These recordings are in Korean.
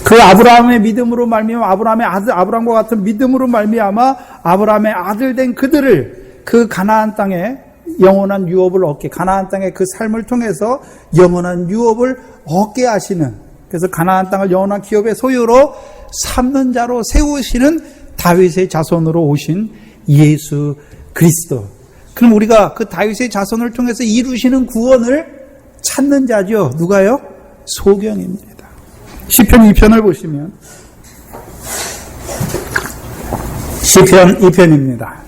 그 아브라함의 믿음으로 말미암아 아브라함의 아들 아브라함과 같은 믿음으로 말미암아 아브라함의 아들 된 그들을 그 가나안 땅에 영원한 유업을 얻게, 가나안 땅의 그 삶을 통해서 영원한 유업을 얻게 하시는, 그래서 가나안 땅을 영원한 기업의 소유로 삼는 자로 세우시는 다윗의 자손으로 오신 예수 그리스도. 그럼 우리가 그 다윗의 자손을 통해서 이루시는 구원을 찾는 자죠. 누가요? 소경입니다. 시편 2편을 보시면 시편 2편입니다.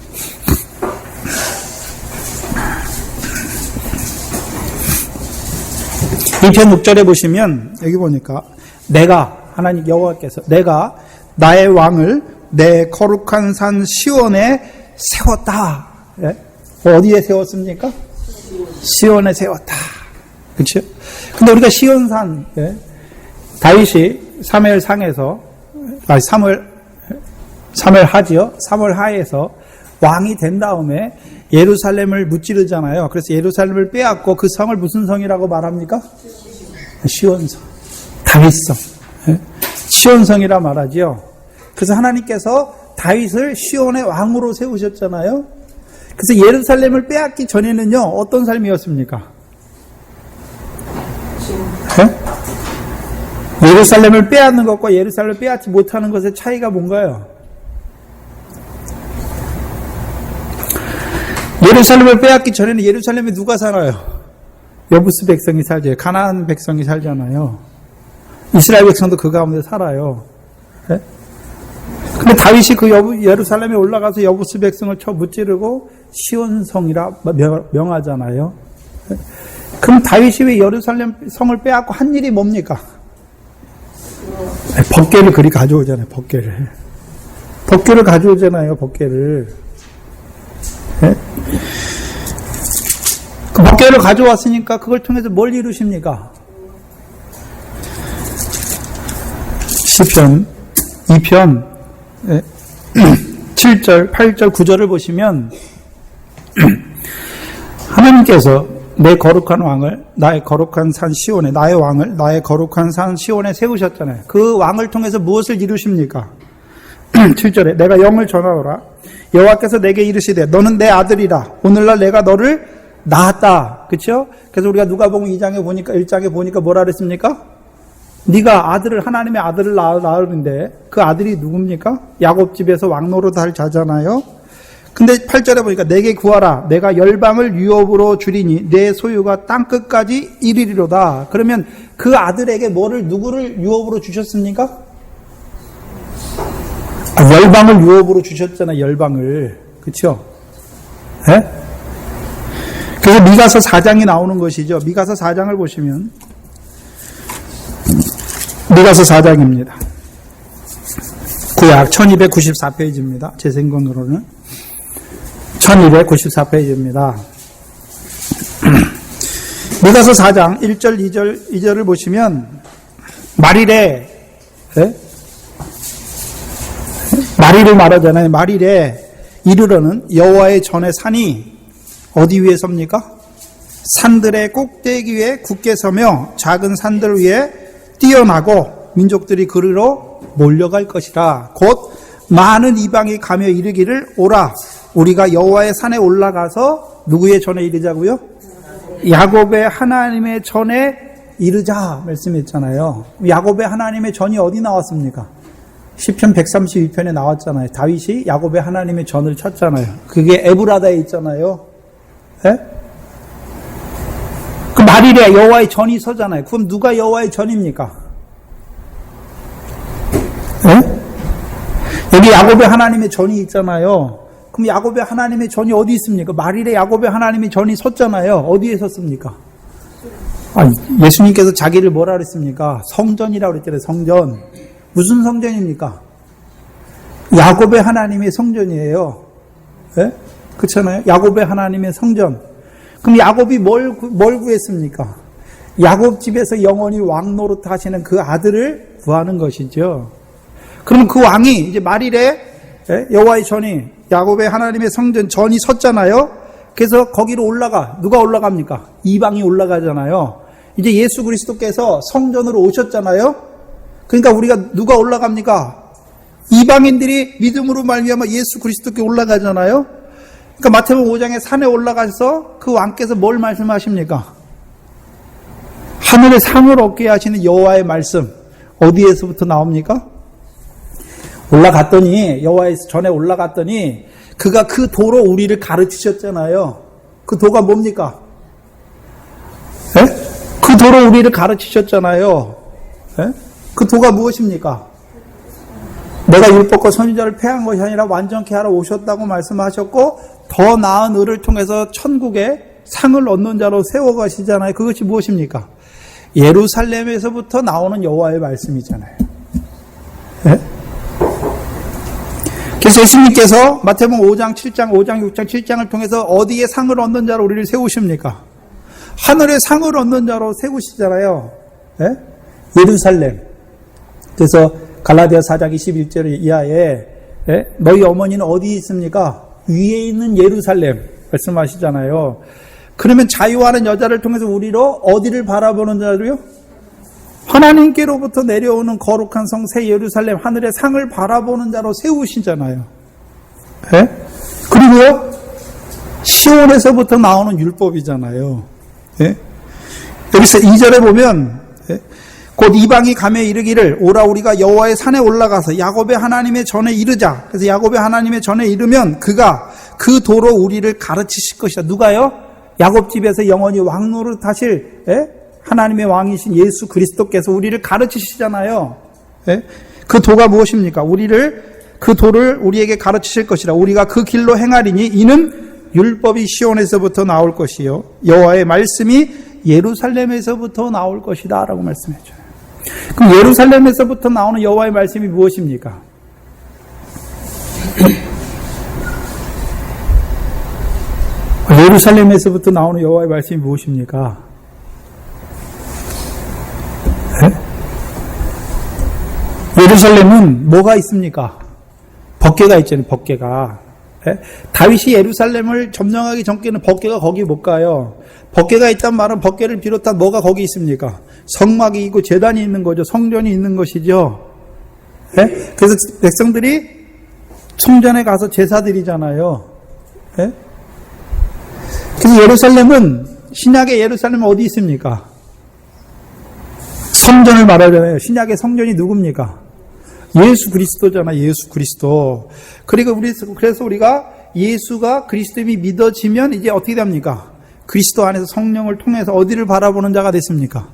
2편 6절에 보시면 여기 보니까 내가, 하나님 여호와께서 내가 나의 왕을 내 거룩한 산 시온에 세웠다. 예? 어디에 세웠습니까? 시온에 세웠다. 그렇죠? 근데 우리가 시온산, 예? 다윗이 사무엘상에서, 사무엘하지요? 사무엘하에서 왕이 된 다음에 예루살렘을 무찌르잖아요. 그래서 예루살렘을 빼앗고 그 성을 무슨 성이라고 말합니까? 시온성. 다윗성. 시온성이라 말하지요. 그래서 하나님께서 다윗을 시온의 왕으로 세우셨잖아요. 그래서 예루살렘을 빼앗기 전에는요, 어떤 삶이었습니까? 예루살렘을 빼앗는 것과 예루살렘을 빼앗지 못하는 것의 차이가 뭔가요? 예루살렘을 빼앗기 전에는 예루살렘에 누가 살아요? 여부스 백성이 살죠. 가나안 백성이 살잖아요. 이스라엘 백성도 그 가운데 살아요. 네? 근데 다윗이 그 예루살렘에 올라가서 여부스 백성을 쳐 무찌르고 시온성이라 명하잖아요. 네? 그럼 다윗이 왜 예루살렘 성을 빼앗고 한 일이 뭡니까? 법궤를 그리 가져오잖아요. 법궤를 가져오잖아요. 법궤를. 네? 그 법궤를 가져왔으니까 그걸 통해서 뭘 이루십니까? 시편 2편 7절, 8절, 9절을 보시면 하나님께서 내 거룩한 왕을 나의 거룩한 산 시온에, 나의 왕을 나의 거룩한 산 시온에 세우셨잖아요. 그 왕을 통해서 무엇을 이루십니까? 7절에 내가 영을 전하오라. 여호와께서 내게 이르시되 너는 내 아들이라. 오늘날 내가 너를 낳았다. 그렇죠? 그래서 우리가 누가복음 2장에 보니까 1장에 보니까 뭐라 그랬습니까? 네가 아들을, 하나님의 아들을 낳으는데 그 아들이 누굽니까? 야곱 집에서 왕노릇 할 자잖아요. 근데 8절에 보니까 내게 구하라. 내가 열방을 유업으로 주리니 내 소유가 땅끝까지 이르리로다. 그러면 그 아들에게 누구를 유업으로 주셨습니까? 열방을 유업으로 주셨잖아요. 열방을. 그렇죠? 네? 그래서 미가서 4장이 나오는 것이죠. 미가서 4장을 보시면 미가서 4장입니다. 구약 1294페이지입니다. 제 생각으로는 1294페이지입니다. 미가서 4장 1절 2절을 보시면 말일에, 네? 말일을 말하잖아요. 말일에 이르러는 여호와의 전의 산이 어디 위에 섭니까? 산들의 꼭대기 위에 굳게 서며 작은 산들 위에 뛰어나고 민족들이 그리로 몰려갈 것이라. 곧 많은 이방이 가며 이르기를 오라. 우리가 여호와의 산에 올라가서 누구의 전에 이르자고요? 야곱의 하나님의 전에 이르자 말씀했잖아요. 야곱의 하나님의 전이 어디 나왔습니까? 시편 132편에 나왔잖아요. 다윗이 야곱의 하나님의 전을 쳤잖아요. 그게 에브라다에 있잖아요. 예? 그 말일에 여호와의 전이 서잖아요. 그럼 누가 여호와의 전입니까? 예? 여기 야곱의 하나님의 전이 있잖아요. 그럼 야곱의 하나님의 전이 어디 있습니까? 말일에 야곱의 하나님의 전이 섰잖아요. 어디에 섰습니까? 예수님께서 자기를 뭐라 그랬습니까? 성전이라고 그랬잖아요. 성전. 무슨 성전입니까? 야곱의 하나님의 성전이에요. 예? 그렇잖아요. 야곱의 하나님의 성전. 그럼 야곱이 뭘 구했습니까? 야곱 집에서 영원히 왕노릇 하시는 그 아들을 구하는 것이죠. 그럼 그 왕이 이제 말일에 여호와의 전이 야곱의 하나님의 성전 전이 섰잖아요. 그래서 거기로 누가 올라갑니까? 이방이 올라가잖아요. 이제 예수 그리스도께서 성전으로 오셨잖아요. 그러니까 우리가 누가 올라갑니까? 이방인들이 믿음으로 말미암아 예수 그리스도께 올라가잖아요. 그러니까 마태복음 5장에 산에 올라가서 그 왕께서 뭘 말씀하십니까? 하늘의 상을 얻게 하시는 여호와의 말씀 어디에서부터 나옵니까? 올라갔더니 여호와의 전에 올라갔더니 그가 그 도로 우리를 가르치셨잖아요. 그 도가 뭡니까? 에? 그 도로 우리를 가르치셨잖아요. 에? 그 도가 무엇입니까? 내가 율법과 선지자를 폐한 것이 아니라 완전케 하러 오셨다고 말씀하셨고 더 나은 의를 통해서 천국에 상을 얻는 자로 세워가시잖아요. 그것이 무엇입니까? 예루살렘에서부터 나오는 여호와의 말씀이잖아요. 네? 그래서 예수님께서 마태복음 5장, 7장, 5장, 6장, 7장을 통해서 어디에 상을 얻는 자로 우리를 세우십니까? 하늘의 상을 얻는 자로 세우시잖아요. 네? 예루살렘. 그래서 갈라디아 4장 21절 이하에 너희 어머니는 어디 있습니까? 위에 있는 예루살렘 말씀하시잖아요. 그러면 자유하는 여자를 통해서 우리로 어디를 바라보는 자로요? 하나님께로부터 내려오는 거룩한 성 새 예루살렘 하늘의 상을 바라보는 자로 세우시잖아요. 네? 그리고요 시온에서부터 나오는 율법이잖아요. 네? 여기서 2절에 보면 곧 이방이 가며 이르기를 오라 우리가 여호와의 산에 올라가서 야곱의 하나님의 전에 이르자. 그래서 야곱의 하나님의 전에 이르면 그가 그 도로 우리를 가르치실 것이다. 누가요? 야곱 집에서 영원히 왕노릇 하실 하나님의 왕이신 예수 그리스도께서 우리를 가르치시잖아요. 그 도가 무엇입니까? 그 도를 우리에게 가르치실 것이라. 우리가 그 길로 행하리니 이는 율법이 시온에서부터 나올 것이요 여호와의 말씀이 예루살렘에서부터 나올 것이다 라고 말씀해줘요. 그럼 예루살렘에서부터 나오는 여호와의 말씀이 무엇입니까? 예루살렘에서부터 나오는 여호와의 말씀이 무엇입니까? 예루살렘은 뭐가 있습니까? 법궤가 있잖아요. 법궤가. 다윗이 예루살렘을 점령하기 전께는 법궤가 거기 못 가요. 법궤가 있단 말은 법궤를 비롯한 뭐가 거기 있습니까? 성막이 있고 제단이 있는 거죠. 성전이 있는 것이죠. 그래서 백성들이 성전에 가서 제사 드리잖아요. 그래서 예루살렘은 신약의 예루살렘은 어디 있습니까? 성전을 말하잖아요. 신약의 성전이 누굽니까? 예수 그리스도잖아요. 예수 그리스도. 그래서 우리가 예수가 그리스도임이 믿어지면 이제 어떻게 됩니까? 그리스도 안에서 성령을 통해서 어디를 바라보는 자가 됐습니까?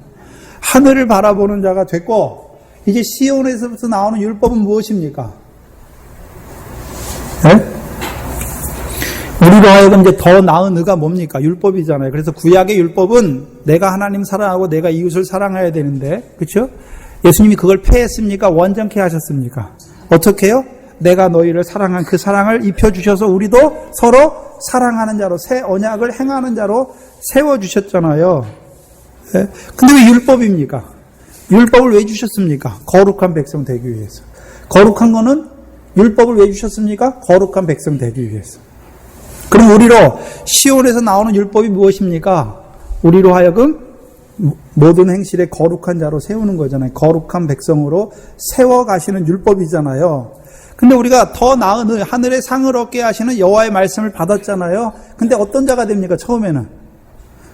하늘을 바라보는 자가 됐고 이제 시온에서부터 나오는 율법은 무엇입니까? 우리로 하여금 이제 더 나은 의가 뭡니까? 율법이잖아요. 그래서 구약의 율법은 내가 하나님 사랑하고 내가 이웃을 사랑해야 되는데, 그렇죠? 예수님이 그걸 폐했습니까? 완전케 하셨습니까? 어떻게 해요? 내가 너희를 사랑한 그 사랑을 입혀주셔서 우리도 서로 사랑하는 자로 새 언약을 행하는 자로 세워주셨잖아요. 근데 왜 율법입니까? 율법을 왜 주셨습니까? 거룩한 백성 되기 위해서. 거룩한 거는 율법을 왜 주셨습니까? 거룩한 백성 되기 위해서. 그럼 우리로 시온에서 나오는 율법이 무엇입니까? 우리로 하여금 모든 행실에 거룩한 자로 세우는 거잖아요. 거룩한 백성으로 세워가시는 율법이잖아요. 근데 우리가 더 나은 하늘의 상을 얻게 하시는 여호와의 말씀을 받았잖아요. 근데 어떤 자가 됩니까? 처음에는.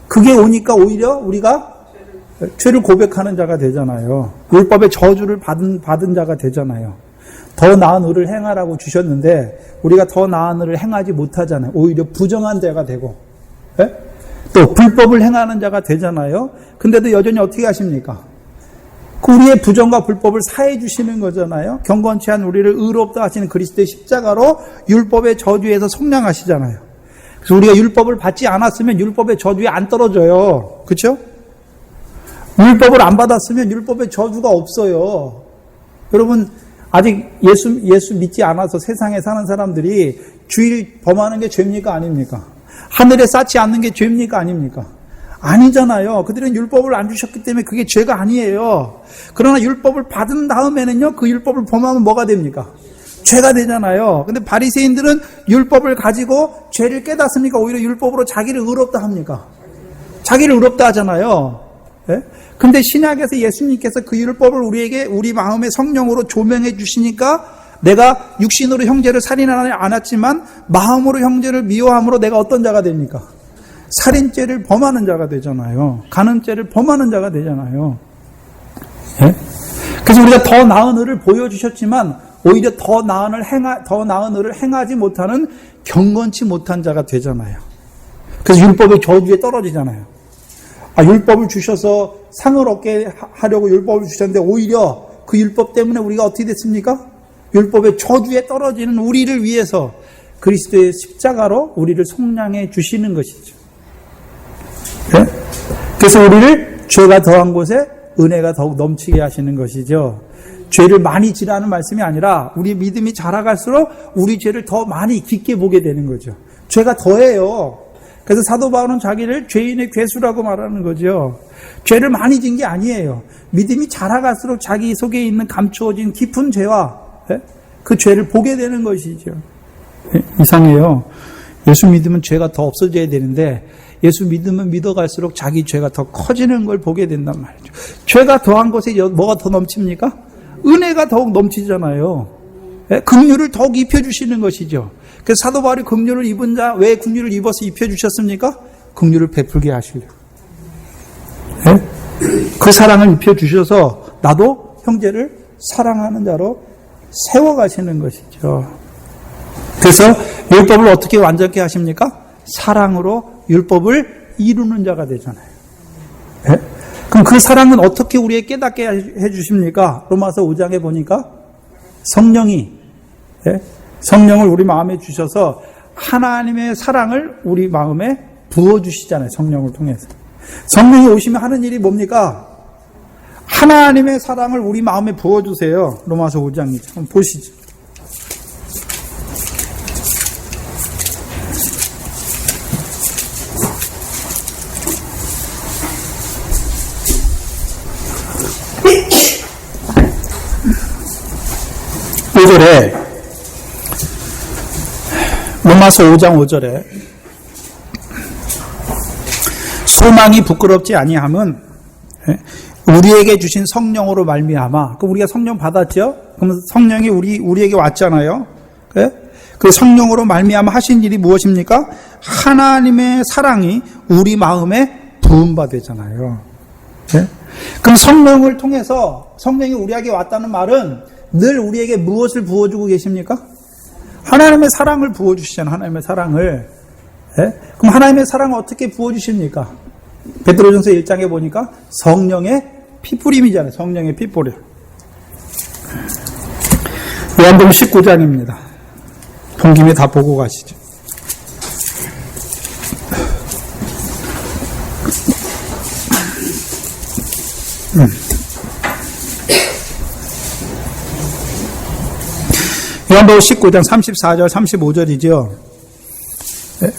그게 오니까 오히려 우리가 죄를 고백하는 자가 되잖아요. 율법의 저주를 받은 자가 되잖아요. 더 나은 의를 행하라고 주셨는데 우리가 더 나은 의를 행하지 못하잖아요. 오히려 부정한 자가 되고 또 불법을 행하는 자가 되잖아요. 근데도 여전히 어떻게 하십니까? 그 우리의 부정과 불법을 사해 주시는 거잖아요. 경건치 않은 우리를 의롭다 하시는 그리스도의 십자가로 율법의 저주에서 속량하시잖아요. 그래서 우리가 율법을 받지 않았으면 율법의 저주에 안 떨어져요. 그렇죠? 율법을 안 받았으면 율법의 저주가 없어요. 여러분 아직 예수 믿지 않아서 세상에 사는 사람들이 주일 범하는 게 죄입니까? 아닙니까? 하늘에 쌓지 않는 게 죄입니까? 아닙니까? 아니잖아요. 그들은 율법을 안 주셨기 때문에 그게 죄가 아니에요. 그러나 율법을 받은 다음에는요, 그 율법을 범하면 뭐가 됩니까? 죄가 되잖아요. 근데 바리새인들은 율법을 가지고 죄를 깨닫습니까? 오히려 율법으로 자기를 의롭다 합니까? 자기를 의롭다 하잖아요. 예? 근데 신약에서 예수님께서 그 율법을 우리에게 우리 마음의 성령으로 조명해 주시니까 내가 육신으로 형제를 살인하지 않았지만 마음으로 형제를 미워함으로 내가 어떤 자가 됩니까? 살인죄를 범하는 자가 되잖아요. 간음죄를 범하는 자가 되잖아요. 예? 그래서 우리가 더 나은 의를 보여주셨지만 오히려 더 나은 의를 행하지 못하는 경건치 못한 자가 되잖아요. 그래서 율법의 저주에 떨어지잖아요. 율법을 주셔서 상을 얻게 하려고 율법을 주셨는데 오히려 그 율법 때문에 우리가 어떻게 됐습니까? 율법의 저주에 떨어지는 우리를 위해서 그리스도의 십자가로 우리를 속량해 주시는 것이죠. 네? 그래서 우리를 죄가 더한 곳에 은혜가 더욱 넘치게 하시는 것이죠. 죄를 많이 지라는 말씀이 아니라 우리 믿음이 자라갈수록 우리 죄를 더 많이 깊게 보게 되는 거죠. 죄가 더해요. 그래서 사도 바울은 자기를 죄인의 괴수라고 말하는 거죠. 죄를 많이 진 게 아니에요. 믿음이 자라갈수록 자기 속에 있는 감추어진 깊은 죄와 그 죄를 보게 되는 것이죠. 이상해요. 예수 믿으면 죄가 더 없어져야 되는데 예수 믿으면 믿어갈수록 자기 죄가 더 커지는 걸 보게 된단 말이죠. 죄가 더한 곳에 뭐가 더 넘칩니까? 은혜가 더욱 넘치잖아요. 긍휼을 더욱 입혀주시는 것이죠. 그래서 사도 바울이 긍휼을 입은 자, 왜 긍휼을 입어서 입혀주셨습니까? 긍휼을 베풀게 하시려고. 그 사랑을 입혀주셔서 나도 형제를 사랑하는 자로 세워가시는 것이죠. 그래서 율법을 어떻게 완전케 하십니까? 사랑으로 율법을 이루는 자가 되잖아요. 그럼 그 사랑은 어떻게 우리에게 깨닫게 해주십니까? 로마서 5장에 보니까 성령이 성령을 우리 마음에 주셔서 하나님의 사랑을 우리 마음에 부어주시잖아요. 성령을 통해서. 성령이 오시면 하는 일이 뭡니까? 하나님의 사랑을 우리 마음에 부어주세요. 로마서 5장이죠. 한번 보시죠. 로마서 5장 5절에 소망이 부끄럽지 아니함은 우리에게 주신 성령으로 말미암아. 그럼 우리가 성령 받았죠? 그럼 성령이 우리에게 왔잖아요. 그 성령으로 말미암아 하신 일이 무엇입니까? 하나님의 사랑이 우리 마음에 부음바 되잖아요. 그럼 성령을 통해서 성령이 우리에게 왔다는 말은 늘 우리에게 무엇을 부어주고 계십니까? 하나님의 사랑을 부어주시잖아요. 하나님의 사랑을. 그럼 하나님의 사랑을 어떻게 부어주십니까? 베드로전서 1장에 보니까 성령의 피뿌림이잖아요. 성령의 피뿌림. 요한복음 19장입니다. 본 김에 다 보고 가시죠. 요한복음 19장 34절 35절이죠.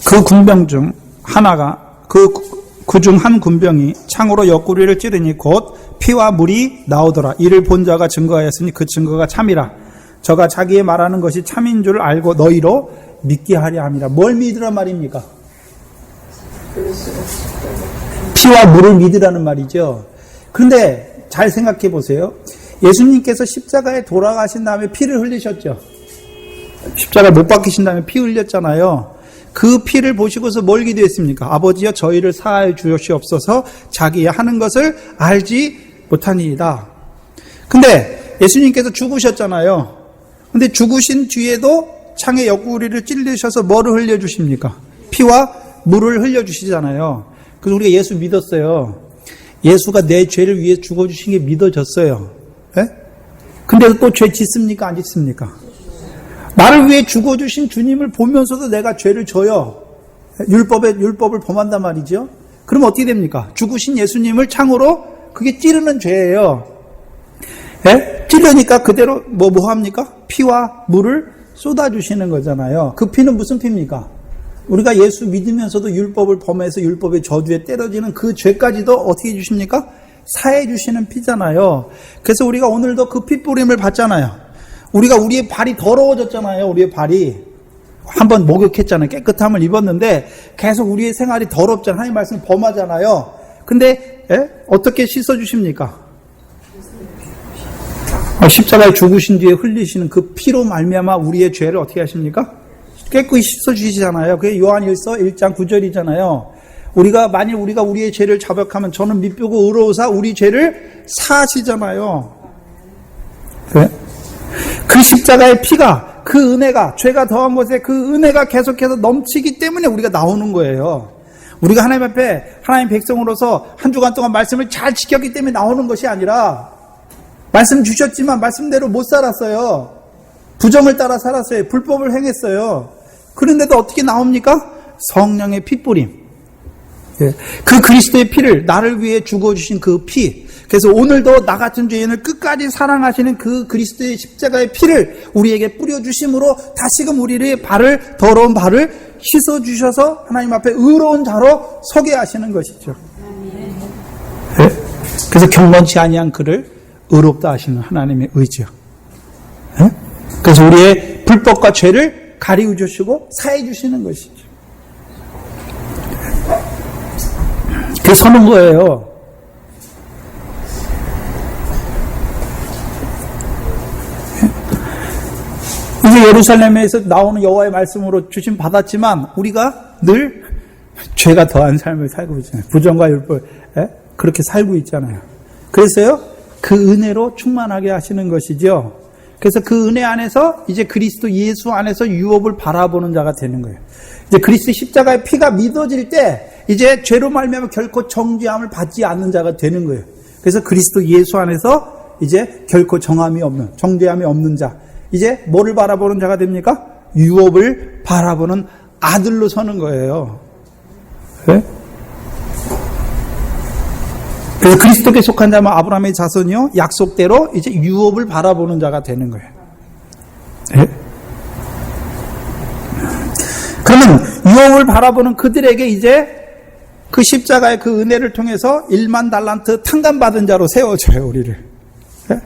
그 군병 중 하나가 그 중 한 군병이 창으로 옆구리를 찌르니 곧 피와 물이 나오더라. 이를 본 자가 증거하였으니 그 증거가 참이라. 저가 자기의 말하는 것이 참인 줄 알고 너희로 믿게 하려 함이라. 뭘 믿으란 말입니까? 피와 물을 믿으라는 말이죠. 그런데 잘 생각해 보세요. 예수님께서 십자가에 돌아가신 다음에 피를 흘리셨죠. 십자가 못 박히신 다음에 피 흘렸잖아요. 그 피를 보시고서 뭘 기도했습니까? 아버지여 저희를 사하여 주시옵소서. 자기의 하는 것을 알지 못하니이다. 근데 예수님께서 죽으셨잖아요. 근데 죽으신 뒤에도 창의 옆구리를 찔리셔서 뭐를 흘려주십니까? 피와 물을 흘려주시잖아요. 그래서 우리가 예수 믿었어요. 예수가 내 죄를 위해 죽어주신 게 믿어졌어요. 근데 또 죄 짓습니까? 안 짓습니까? 나를 위해 죽어주신 주님을 보면서도 내가 죄를 져요. 율법을 범한단 말이죠. 그럼 어떻게 됩니까? 죽으신 예수님을 창으로 그게 찌르는 죄예요. 찌르니까 그대로 뭐 합니까? 피와 물을 쏟아주시는 거잖아요. 그 피는 무슨 피입니까? 우리가 예수 믿으면서도 율법을 범해서 율법의 저주에 때려지는 그 죄까지도 어떻게 해주십니까? 사해 주시는 피잖아요. 그래서 우리가 오늘도 그 핏부림을 받잖아요. 우리의 발이 더러워졌잖아요. 우리의 발이 한번 목욕했잖아요. 깨끗함을 입었는데 계속 우리의 생활이 더럽잖아요. 하나님 말씀 범하잖아요. 근데 어떻게 씻어주십니까? 십자가에 죽으신 뒤에 흘리시는 그 피로 말미암아 우리의 죄를 어떻게 하십니까? 깨끗이 씻어주시잖아요. 그게 요한일서 1장 9절이잖아요. 만일 우리가 우리의 죄를 자백하면 저는 미쁘고 의로우사 우리 죄를 사하시잖아요. 네? 그 십자가의 피가, 그 은혜가, 죄가 더한 것에 그 은혜가 계속해서 넘치기 때문에 우리가 나오는 거예요. 우리가 하나님 앞에 하나님 백성으로서 한 주간 동안 말씀을 잘 지켰기 때문에 나오는 것이 아니라 말씀 주셨지만 말씀대로 못 살았어요. 부정을 따라 살았어요. 불법을 행했어요. 그런데도 어떻게 나옵니까? 성령의 핏뿌림. 그 그리스도의 피를 나를 위해 죽어주신 그 피. 그래서 오늘도 나 같은 죄인을 끝까지 사랑하시는 그 그리스도의 십자가의 피를 우리에게 뿌려주심으로 다시금 우리의 더러운 발을 씻어주셔서 하나님 앞에 의로운 자로 서게 하시는 것이죠. 그래서 경건치 아니한 그를 의롭다 하시는 하나님의 의지요. 그래서 우리의 불법과 죄를 가리워 주시고 사해 주시는 것이죠. 그 서는 거예요. 이제 예루살렘에서 나오는 여호와의 말씀으로 주심 받았지만 우리가 늘 죄가 더한 삶을 살고 있잖아요. 부정과 율법 그렇게 살고 있잖아요. 그래서요 그 은혜로 충만하게 하시는 것이죠. 그래서 그 은혜 안에서 이제 그리스도 예수 안에서 유업을 바라보는 자가 되는 거예요. 이제 그리스도 십자가의 피가 믿어질 때 이제 죄로 말미암아 결코 정죄함을 받지 않는 자가 되는 거예요. 그래서 그리스도 예수 안에서 이제 결코 정죄함이 없는 자. 이제 뭐를 바라보는 자가 됩니까? 유업을 바라보는 아들로 서는 거예요. 네? 그래서 그리스도께 속한 자면 아브라함의 자손이요 약속대로 이제 유업을 바라보는 자가 되는 거예요. 네? 그러면 유업을 바라보는 그들에게 이제 그 십자가의 그 은혜를 통해서 1만 달란트 탕감받은 자로 세워져요, 우리를. 네?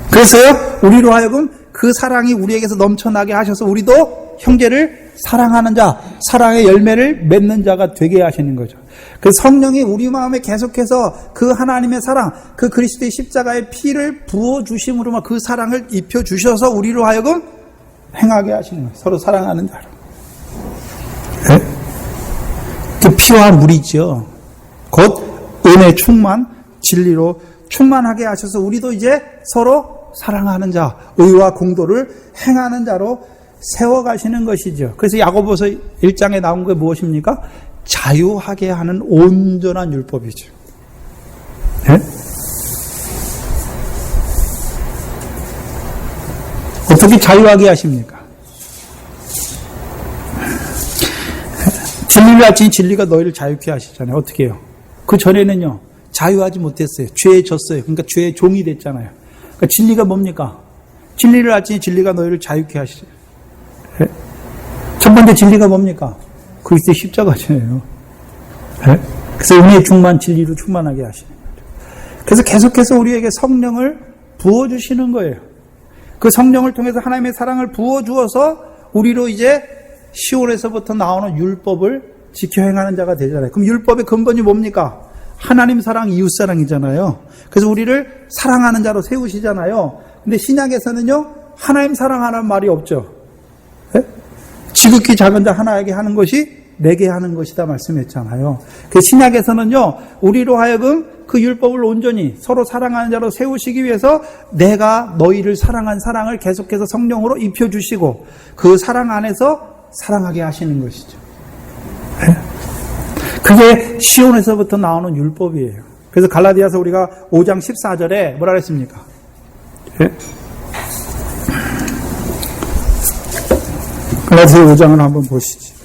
그래서요, 우리로 하여금 그 사랑이 우리에게서 넘쳐나게 하셔서 우리도 형제를 사랑하는 자, 사랑의 열매를 맺는 자가 되게 하시는 거죠. 그 성령이 우리 마음에 계속해서 그 하나님의 사랑, 그 그리스도의 십자가의 피를 부어주심으로 그 사랑을 입혀주셔서 우리로 하여금 행하게 하시는 거예요. 서로 사랑하는 자로. 네? 그 피와 물이죠. 곧 은혜 충만, 진리로 충만하게 하셔서 우리도 이제 서로 사랑하는 자, 의와 공도를 행하는 자로 세워가시는 것이죠. 그래서 야고보서 1장에 나온 게 무엇입니까? 자유하게 하는 온전한 율법이죠. 네? 어떻게 자유하게 하십니까? 진리를 알지니 진리가 너희를 자유케 하시잖아요. 어떻게 해요? 그 전에는요, 자유하지 못했어요. 죄에 졌어요. 그러니까 죄의 종이 됐잖아요. 그러니까 진리가 뭡니까? 진리를 알지니 진리가 너희를 자유케 하시죠. 네? 첫 번째 진리가 뭡니까? 그리스도의 십자가잖아요. 네? 그래서 은혜의 충만, 진리로 충만하게 하시는 거죠. 그래서 계속해서 우리에게 성령을 부어주시는 거예요. 그 성령을 통해서 하나님의 사랑을 부어주어서 우리로 이제 시온에서부터 나오는 율법을 지켜 행하는 자가 되잖아요. 그럼 율법의 근본이 뭡니까? 하나님 사랑, 이웃 사랑이잖아요. 그래서 우리를 사랑하는 자로 세우시잖아요. 근데 신약에서는요, 하나님 사랑하는 말이 없죠. 네? 지극히 작은 자 하나에게 하는 것이 내게 하는 것이다 말씀했잖아요. 그 신약에서는요, 우리로 하여금 그 율법을 온전히 서로 사랑하는 자로 세우시기 위해서 내가 너희를 사랑한 사랑을 계속해서 성령으로 입혀주시고 그 사랑 안에서 사랑하게 하시는 것이죠. 네? 그게 시온에서부터 나오는 율법이에요. 그래서 갈라디아서 우리가 5장 14절에 뭐라 그랬습니까? 네? 갈라디아 5장을 한번 보시죠.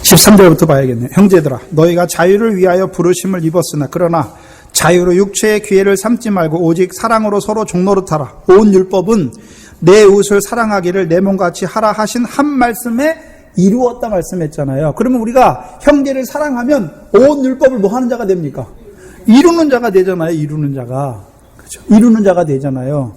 (13절부터) 봐야겠네요. 형제들아, 너희가 자유를 위하여 부르심을 입었으나 그러나 자유로 육체의 기회를 삼지 말고 오직 사랑으로 서로 종노릇하라. 온 율법은 내 이웃을 사랑하기를 내 몸같이 하라 하신 한 말씀에 이루었다 말씀했잖아요. 그러면 우리가 형제를 사랑하면 온 율법을 뭐 하는 자가 됩니까? 이루는 자가 되잖아요. 이루는 자가. 그렇죠? 이루는 자가 되잖아요.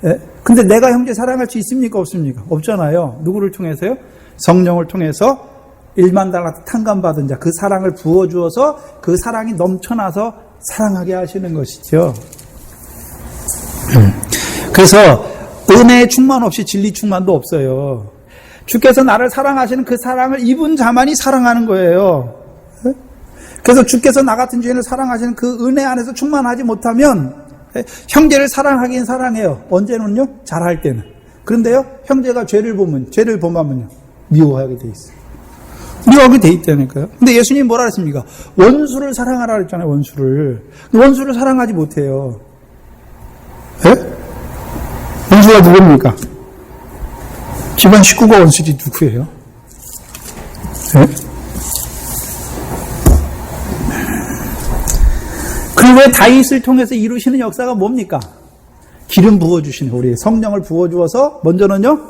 예? 근데 내가 형제 사랑할 수 있습니까? 없습니까? 없잖아요. 누구를 통해서요? 성령을 통해서 1만 달란트 탕감받은 자, 그 사랑을 부어주어서 그 사랑이 넘쳐나서 사랑하게 하시는 것이죠. 그래서 은혜의 충만 없이 진리 충만도 없어요. 주께서 나를 사랑하시는 그 사랑을 입은 자만이 사랑하는 거예요. 그래서 주께서 나 같은 죄인을 사랑하시는 그 은혜 안에서 충만하지 못하면 형제를 사랑하긴 사랑해요. 언제는요? 잘할 때는. 그런데요, 형제가 죄를 범하면요, 미워하게 돼 있어요. 미워하게 돼 있다니까요. 근데 예수님 뭐라 그랬습니까? 원수를 사랑하라 그랬잖아요, 원수를. 원수를 사랑하지 못해요. 예? 원수가 누굽니까? 집안 식구가 원수지 누구예요? 예? 그리고 다윗을 통해서 이루시는 역사가 뭡니까? 기름 부어주시는, 우리 성령을 부어주어서 먼저는요,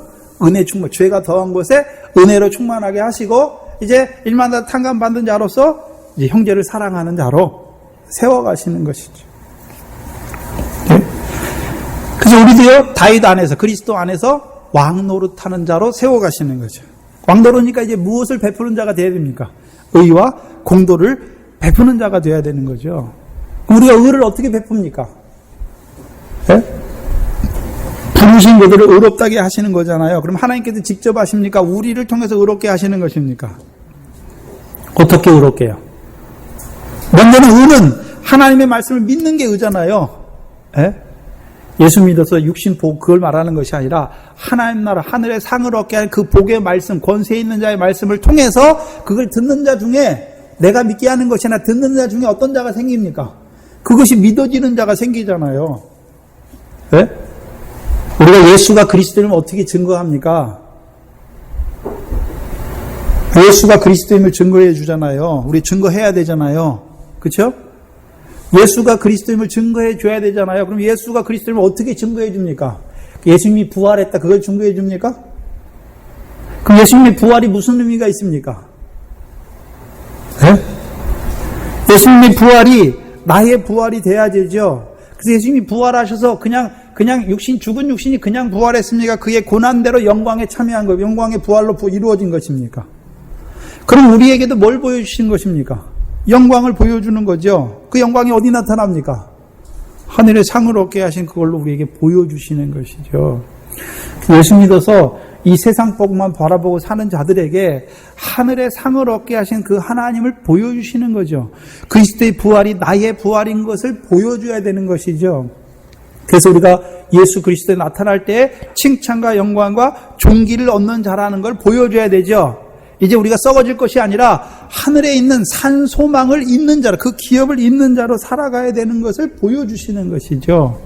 은혜 충만, 죄가 더한 곳에 은혜로 충만하게 하시고, 이제 1만 달란트 탕감 받는 자로서 이제 형제를 사랑하는 자로 세워가시는 것이죠. 네? 그래서 우리도요, 다윗 안에서, 그리스도 안에서 왕 노릇하는 자로 세워가시는 거죠. 왕 노릇이니까 이제 무엇을 베푸는 자가 되어야 됩니까? 의와 공도를 베푸는 자가 되어야 되는 거죠. 그럼 우리가 의를 어떻게 베풉니까? 네? 부르신 그들을 의롭다게 하시는 거잖아요. 그럼 하나님께서 직접 하십니까? 우리를 통해서 의롭게 하시는 것입니까? 어떻게 의롭게요? 먼저는 의는 하나님의 말씀을 믿는 게 의잖아요. 예? 예수 믿어서 육신 복, 그걸 말하는 것이 아니라 하나님 나라, 하늘의 상을 얻게 하는 그 복의 말씀, 권세 있는 자의 말씀을 통해서 그걸 듣는 자 중에, 내가 믿게 하는 것이 아니라 듣는 자 중에 어떤 자가 생깁니까? 그것이 믿어지는 자가 생기잖아요. 예? 우리가 예수가 그리스도임을 어떻게 증거합니까? 예수가 그리스도임을 증거해 주잖아요. 우리 증거해야 되잖아요. 그렇죠? 예수가 그리스도임을 증거해 줘야 되잖아요. 그럼 예수가 그리스도임을 어떻게 증거해 줍니까? 예수님이 부활했다, 그걸 증거해 줍니까? 그럼 예수님의 부활이 무슨 의미가 있습니까? 네? 예수님의 부활이 나의 부활이 돼야 되죠. 그래서 예수님이 부활하셔서 그냥 죽은 육신이 그냥 부활했습니까? 그의 고난대로 영광에 참여한 거, 영광의 부활로 이루어진 것입니까? 그럼 우리에게도 뭘 보여주신 것입니까? 영광을 보여주는 거죠. 그 영광이 어디 나타납니까? 하늘의 상을 얻게 하신 그걸로 우리에게 보여주시는 것이죠. 예수 믿어서 이 세상 복만 바라보고 사는 자들에게 하늘의 상을 얻게 하신 그 하나님을 보여주시는 거죠. 그리스도의 부활이 나의 부활인 것을 보여줘야 되는 것이죠. 그래서 우리가 예수 그리스도에 나타날 때 칭찬과 영광과 존귀를 얻는 자라는 걸 보여줘야 되죠. 이제 우리가 썩어질 것이 아니라 하늘에 있는 산 소망을 잇는 자로, 그 기업을 잇는 자로 살아가야 되는 것을 보여주시는 것이죠.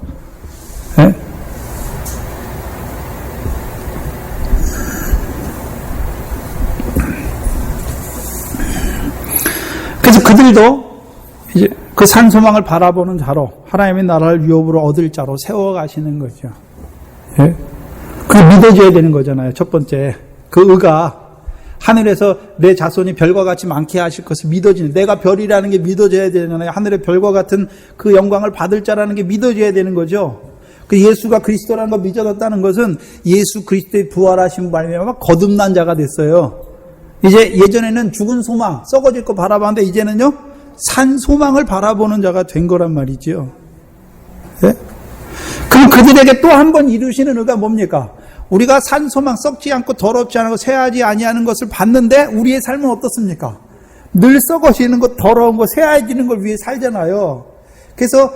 네? 그래서 그들도 이제 그 산 소망을 바라보는 자로, 하나님의 나라를 유업으로 얻을 자로 세워가시는 거죠. 예? 그게 믿어져야 되는 거잖아요. 첫 번째, 그 의가 하늘에서 내 자손이 별과 같이 많게 하실 것을 믿어지는, 내가 별이라는 게 믿어져야 되잖아요. 하늘의 별과 같은 그 영광을 받을 자라는 게 믿어져야 되는 거죠. 그 예수가 그리스도라는 걸 믿어졌다는 것은 예수 그리스도의 부활하신 말미암아 거듭난 자가 됐어요. 이제 예전에는 죽은 소망, 썩어질 거 바라봤는데 이제는요, 산 소망을 바라보는 자가 된 거란 말이죠. 네? 그럼 그들에게 또 한 번 이루시는 의가 뭡니까? 우리가 산 소망, 썩지 않고 더럽지 않고 쇠하지 아니하는 것을 봤는데 우리의 삶은 어떻습니까? 늘 썩어지는 것, 더러운 것, 쇠해지는 걸 위해 살잖아요. 그래서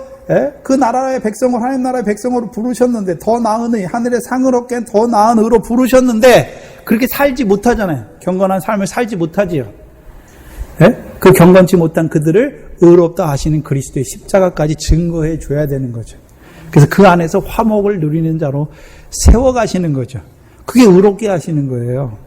그 나라의 백성을 하나님 나라의 백성으로 부르셨는데, 더 나은 의, 하늘의 상을 얻게 더 나은 의로 부르셨는데 그렇게 살지 못하잖아요. 경건한 삶을 살지 못하지요. 그 경건치 못한 그들을 의롭다 하시는 그리스도의 십자가까지 증거해 줘야 되는 거죠. 그래서 그 안에서 화목을 누리는 자로 세워가시는 거죠. 그게 의롭게 하시는 거예요.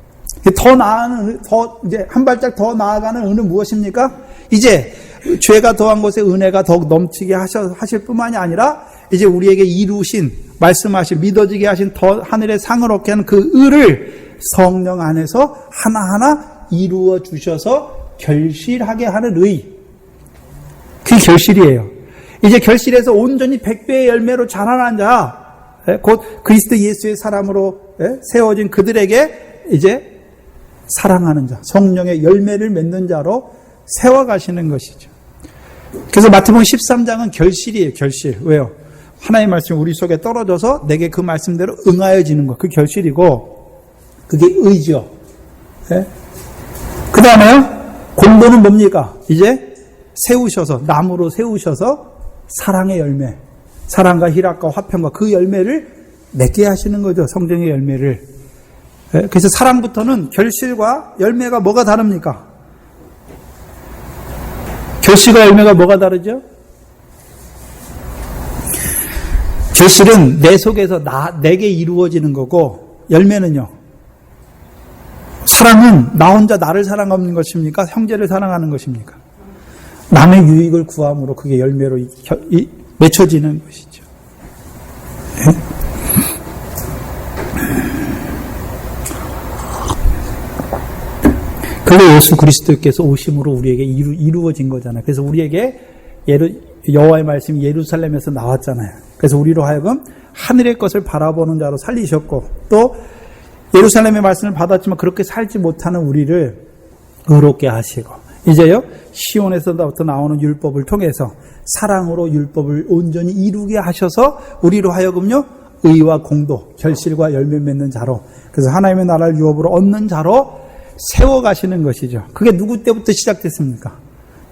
더 나아가는, 이제 한 발짝 더 나아가는 의는 무엇입니까? 이제 죄가 더한 곳에 은혜가 더욱 넘치게 하실 뿐만이 아니라 이제 우리에게 이루신, 말씀하신, 믿어지게 하신 더 하늘의 상을 얻게 하는 그 의를 성령 안에서 하나하나 이루어 주셔서 결실하게 하는 의. 그게 결실이에요. 이제 결실에서 온전히 100배의 열매로 자라난 자, 곧 그리스도 예수의 사람으로 세워진 그들에게 이제 사랑하는 자, 성령의 열매를 맺는 자로 세워가시는 것이죠. 그래서 마태복음 13장은 결실이에요. 결실. 왜요? 하나님의 말씀이 우리 속에 떨어져서 내게 그 말씀대로 응하여지는 것. 그 결실이고 그게 의죠. 그 다음에 공도는 뭡니까? 이제 세우셔서, 나무로 세우셔서 사랑의 열매, 사랑과 희락과 화평과 그 열매를 맺게 하시는 거죠. 성령의 열매를. 그래서 사랑부터는 결실과 열매가 뭐가 다릅니까? 결실과 열매가 뭐가 다르죠? 결실은 내 속에서 내게 이루어지는 거고, 열매는요, 사랑은 나 혼자 나를 사랑하는 것입니까? 형제를 사랑하는 것입니까? 남의 유익을 구함으로 그게 열매로 맺혀지는 것이죠. 그게 예수 그리스도께서 오심으로 우리에게 이루어진 거잖아요. 그래서 우리에게 여호와의 말씀이 예루살렘에서 나왔잖아요. 그래서 우리로 하여금 하늘의 것을 바라보는 자로 살리셨고, 또 예루살렘의 말씀을 받았지만 그렇게 살지 못하는 우리를 의롭게 하시고, 이제요 시온에서부터 나오는 율법을 통해서 사랑으로 율법을 온전히 이루게 하셔서 우리로 하여금요 의와 공도, 결실과 열매 맺는 자로, 그래서 하나님의 나라를 유업으로 얻는 자로 세워가시는 것이죠. 그게 누구 때부터 시작됐습니까?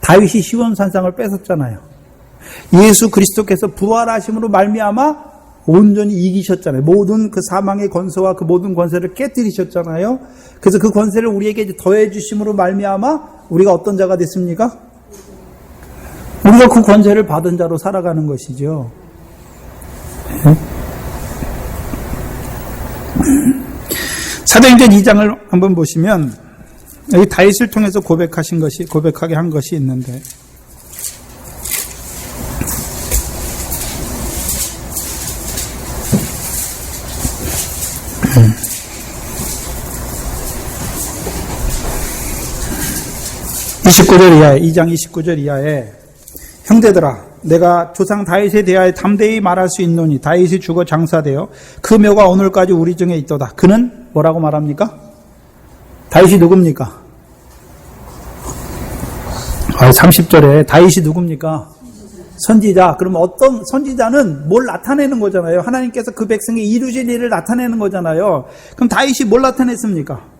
다윗이 시온산상을 뺏었잖아요. 예수 그리스도께서 부활하심으로 말미암아 온전히 이기셨잖아요. 모든 그 사망의 권세와 그 모든 권세를 깨뜨리셨잖아요. 그래서 그 권세를 우리에게 이제 더해 주심으로 말미암아 우리가 어떤 자가 됐습니까? 우리가 그 권세를 받은 자로 살아가는 것이죠. 사도행전 2장을 한번 보시면 여기 다윗을 통해서 고백하게 한 것이 있는데, 이하에 2장 29절 이하에 형제들아 내가 조상 다윗에 대하여 담대히 말할 수 있노니 다윗이 죽어 장사되어 그 묘가 오늘까지 우리 중에 있도다. 그는 뭐라고 말합니까? 다윗이 누굽니까? 30절에 다윗이 누굽니까? 선지자. 그러면 어떤 선지자는 뭘 나타내는 거잖아요. 하나님께서 그 백성에 이루실 일을 나타내는 거잖아요. 그럼 다윗이 뭘 나타냈습니까?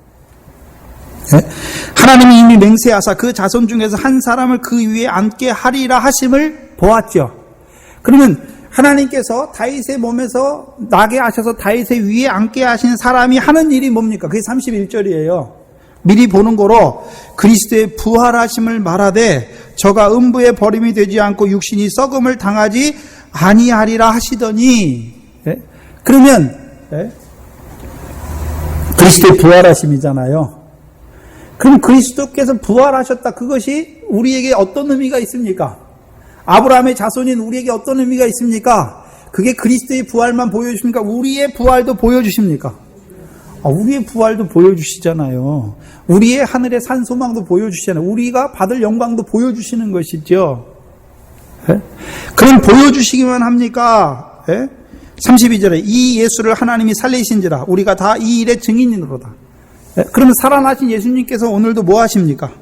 하나님이 이미 맹세하사 그 자손 중에서 한 사람을 그 위에 앉게 하리라 하심을 보았죠. 그러면 하나님께서 다윗의 몸에서 나게 하셔서 다윗의 위에 앉게 하신 사람이 하는 일이 뭡니까? 그게 31절이에요. 미리 보는 거로 그리스도의 부활하심을 말하되 저가 음부에 버림이 되지 않고 육신이 썩음을 당하지 아니하리라 하시더니, 그러면 그리스도의 부활하심이잖아요. 그럼 그리스도께서 부활하셨다. 그것이 우리에게 어떤 의미가 있습니까? 아브라함의 자손인 우리에게 어떤 의미가 있습니까? 그게 그리스도의 부활만 보여주십니까? 우리의 부활도 보여주십니까? 우리의 부활도 보여주시잖아요. 우리의 하늘의 산 소망도 보여주시잖아요. 우리가 받을 영광도 보여주시는 것이죠. 그럼 보여주시기만 합니까? 32절에 이 예수를 하나님이 살리신지라 우리가 다 이 일의 증인이로다. 그러면 살아나신 예수님께서 오늘도 뭐 하십니까?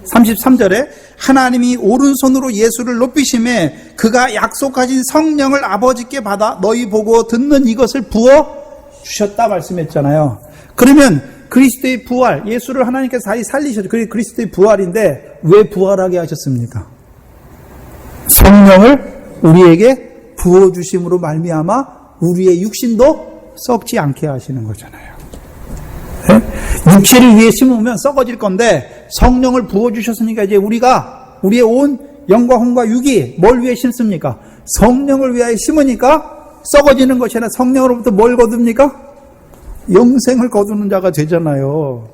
33절에 하나님이 오른손으로 예수를 높이심에 그가 약속하신 성령을 아버지께 받아 너희 보고 듣는 이것을 부어 주셨다 말씀했잖아요. 그러면 그리스도의 부활, 예수를 하나님께서 다시 살리셨죠. 그게 그리스도의 부활인데 왜 부활하게 하셨습니까? 성령을 우리에게 부어주심으로 말미암아 우리의 육신도 썩지 않게 하시는 거잖아요. 육체를 위해 심으면 썩어질 건데 성령을 부어주셨으니까 이제 우리의 온 영과 혼과 육이 뭘 위해 심습니까? 성령을 위하여 심으니까 썩어지는 것이 아니라 성령으로부터 뭘 거둡니까? 영생을 거두는 자가 되잖아요.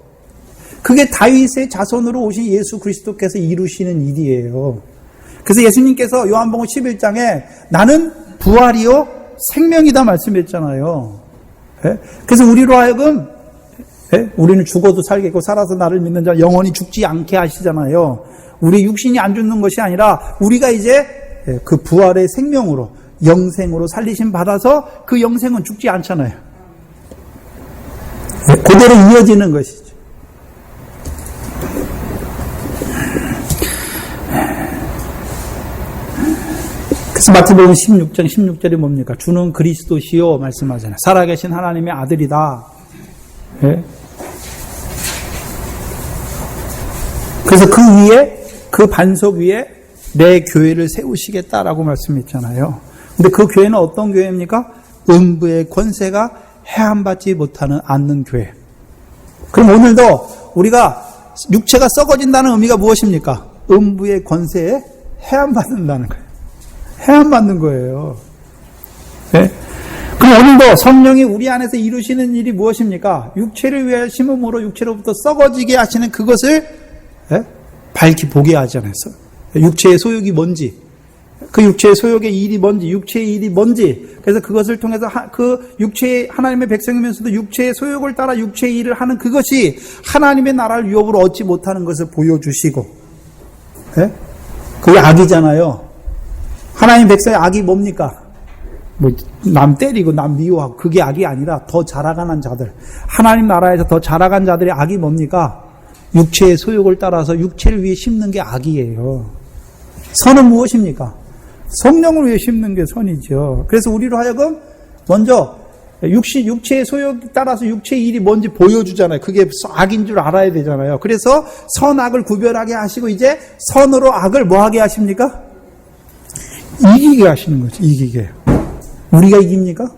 그게 다윗의 자손으로 오신 예수 그리스도께서 이루시는 일이에요. 그래서 예수님께서 요한복음 11장에 나는 부활이요 생명이다 말씀했잖아요. 예? 그래서 우리로 하여금 우리는 죽어도 살겠고 살아서 나를 믿는 자 영원히 죽지 않게 하시잖아요. 우리 육신이 안 죽는 것이 아니라 우리가 이제 그 부활의 생명으로 영생으로 살리심 받아서 그 영생은 죽지 않잖아요. 그대로 이어지는 것이죠. 그래서 마태복음 16장 16절이 뭡니까? 주는 그리스도시요 말씀하잖아요. 살아계신 하나님의 아들이다. 예? 그래서 그 위에, 그 반석 위에 내 교회를 세우시겠다라고 말씀했잖아요. 근데 그 교회는 어떤 교회입니까? 음부의 권세가 해함받지 못하는 않는 교회. 그럼 오늘도 우리가 육체가 썩어진다는 의미가 무엇입니까? 음부의 권세에 해함받는다는 거예요. 해함받는 거예요. 네? 그럼 오늘도 성령이 우리 안에서 이루시는 일이 무엇입니까? 육체를 위하여 심음으로 육체로부터 썩어지게 하시는 그것을 밝히 보게 하잖아요. 육체의 소욕이 뭔지, 그 육체의 소욕의 일이 뭔지, 육체의 일이 뭔지, 그래서 그것을 통해서 그 육체의 하나님의 백성이면서도 육체의 소욕을 따라 육체의 일을 하는 그것이 하나님의 나라를 유업으로 얻지 못하는 것을 보여주시고, 그게 악이잖아요. 하나님 백성의 악이 뭡니까? 뭐 남 때리고 남 미워하고 그게 악이 아니라 더 자라가는 자들, 하나님 나라에서 더 자라간 자들의 악이 뭡니까? 육체의 소욕을 따라서 육체를 위해 심는 게 악이에요. 선은 무엇입니까? 성령을 위해 심는 게 선이죠. 그래서 우리로 하여금 먼저 육체의 소욕에 따라서 육체의 일이 뭔지 보여주잖아요. 그게 악인 줄 알아야 되잖아요. 그래서 선악을 구별하게 하시고 이제 선으로 악을 뭐 하게 하십니까? 이기게 하시는 거죠. 이기게. 우리가 이깁니까?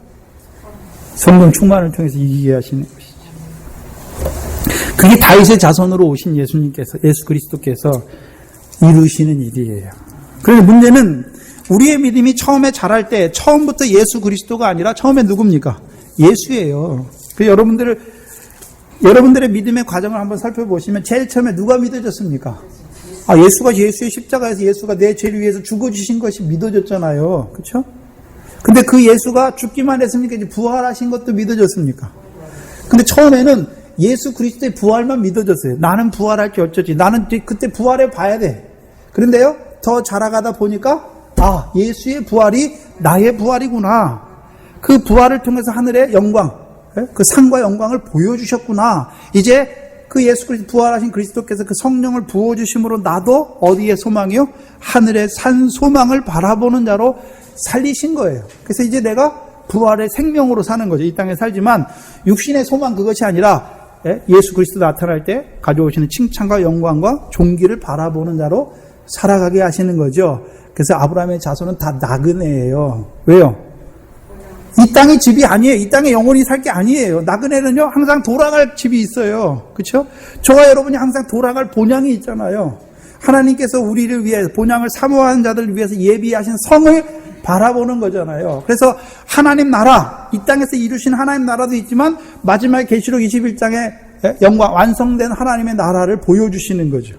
성령 충만을 통해서 이기게 하시는 것이죠. 그게 다윗의 자손으로 오신 예수님께서, 예수 그리스도께서 이루시는 일이에요. 그런데 문제는 우리의 믿음이 처음에 자랄 때 처음부터 예수 그리스도가 아니라 처음에 누굽니까? 예수예요. 그래서 여러분들의 믿음의 과정을 한번 살펴보시면 제일 처음에 누가 믿어졌습니까? 예수가 예수의 십자가에서 예수가 내 죄를 위해서 죽어주신 것이 믿어졌잖아요. 그렇죠? 근데 그 예수가 죽기만 했습니까? 이제 부활하신 것도 믿어졌습니까? 근데 처음에는 예수 그리스도의 부활만 믿어졌어요. 나는 부활할지 어쩌지. 나는 그때 부활해 봐야 돼. 그런데요, 더 자라가다 보니까 예수의 부활이 나의 부활이구나. 그 부활을 통해서 하늘의 영광, 그 상과 영광을 보여주셨구나. 이제 그 예수 그리스도 부활하신 그리스도께서 그 성령을 부어주심으로 나도 어디에 소망이요? 하늘의 산 소망을 바라보는 자로 살리신 거예요. 그래서 이제 내가 부활의 생명으로 사는 거죠. 이 땅에 살지만 육신의 소망 그것이 아니라 예수 그리스도 나타날 때 가져오시는 칭찬과 영광과 존귀를 바라보는 자로 살아가게 하시는 거죠. 그래서 아브라함의 자손은 다 나그네예요. 왜요? 이 땅이 집이 아니에요. 이 땅에 영원히 살 게 아니에요. 나그네는요, 항상 돌아갈 집이 있어요. 그렇죠? 저와 여러분이 항상 돌아갈 본향이 있잖아요. 하나님께서 우리를 위해 본향을 사모하는 자들을 위해서 예비하신 성을 바라보는 거잖아요. 그래서 하나님 나라, 이 땅에서 이루신 하나님 나라도 있지만 마지막 계시록 21장에 영광 완성된 하나님의 나라를 보여주시는 거죠.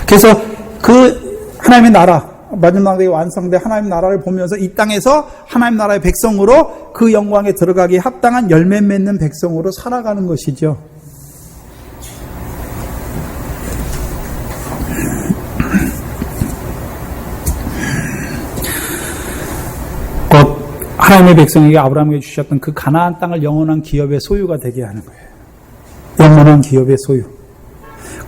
그래서 그 하나님의 나라, 마지막에 완성된 하나님 나라를 보면서 이 땅에서 하나님 나라의 백성으로 그 영광에 들어가기에 합당한 열매 맺는 백성으로 살아가는 것이죠. 곧 하나님의 백성에게 아브라함에게 주셨던 그 가나안 땅을 영원한 기업의 소유가 되게 하는 거예요. 영원한 기업의 소유.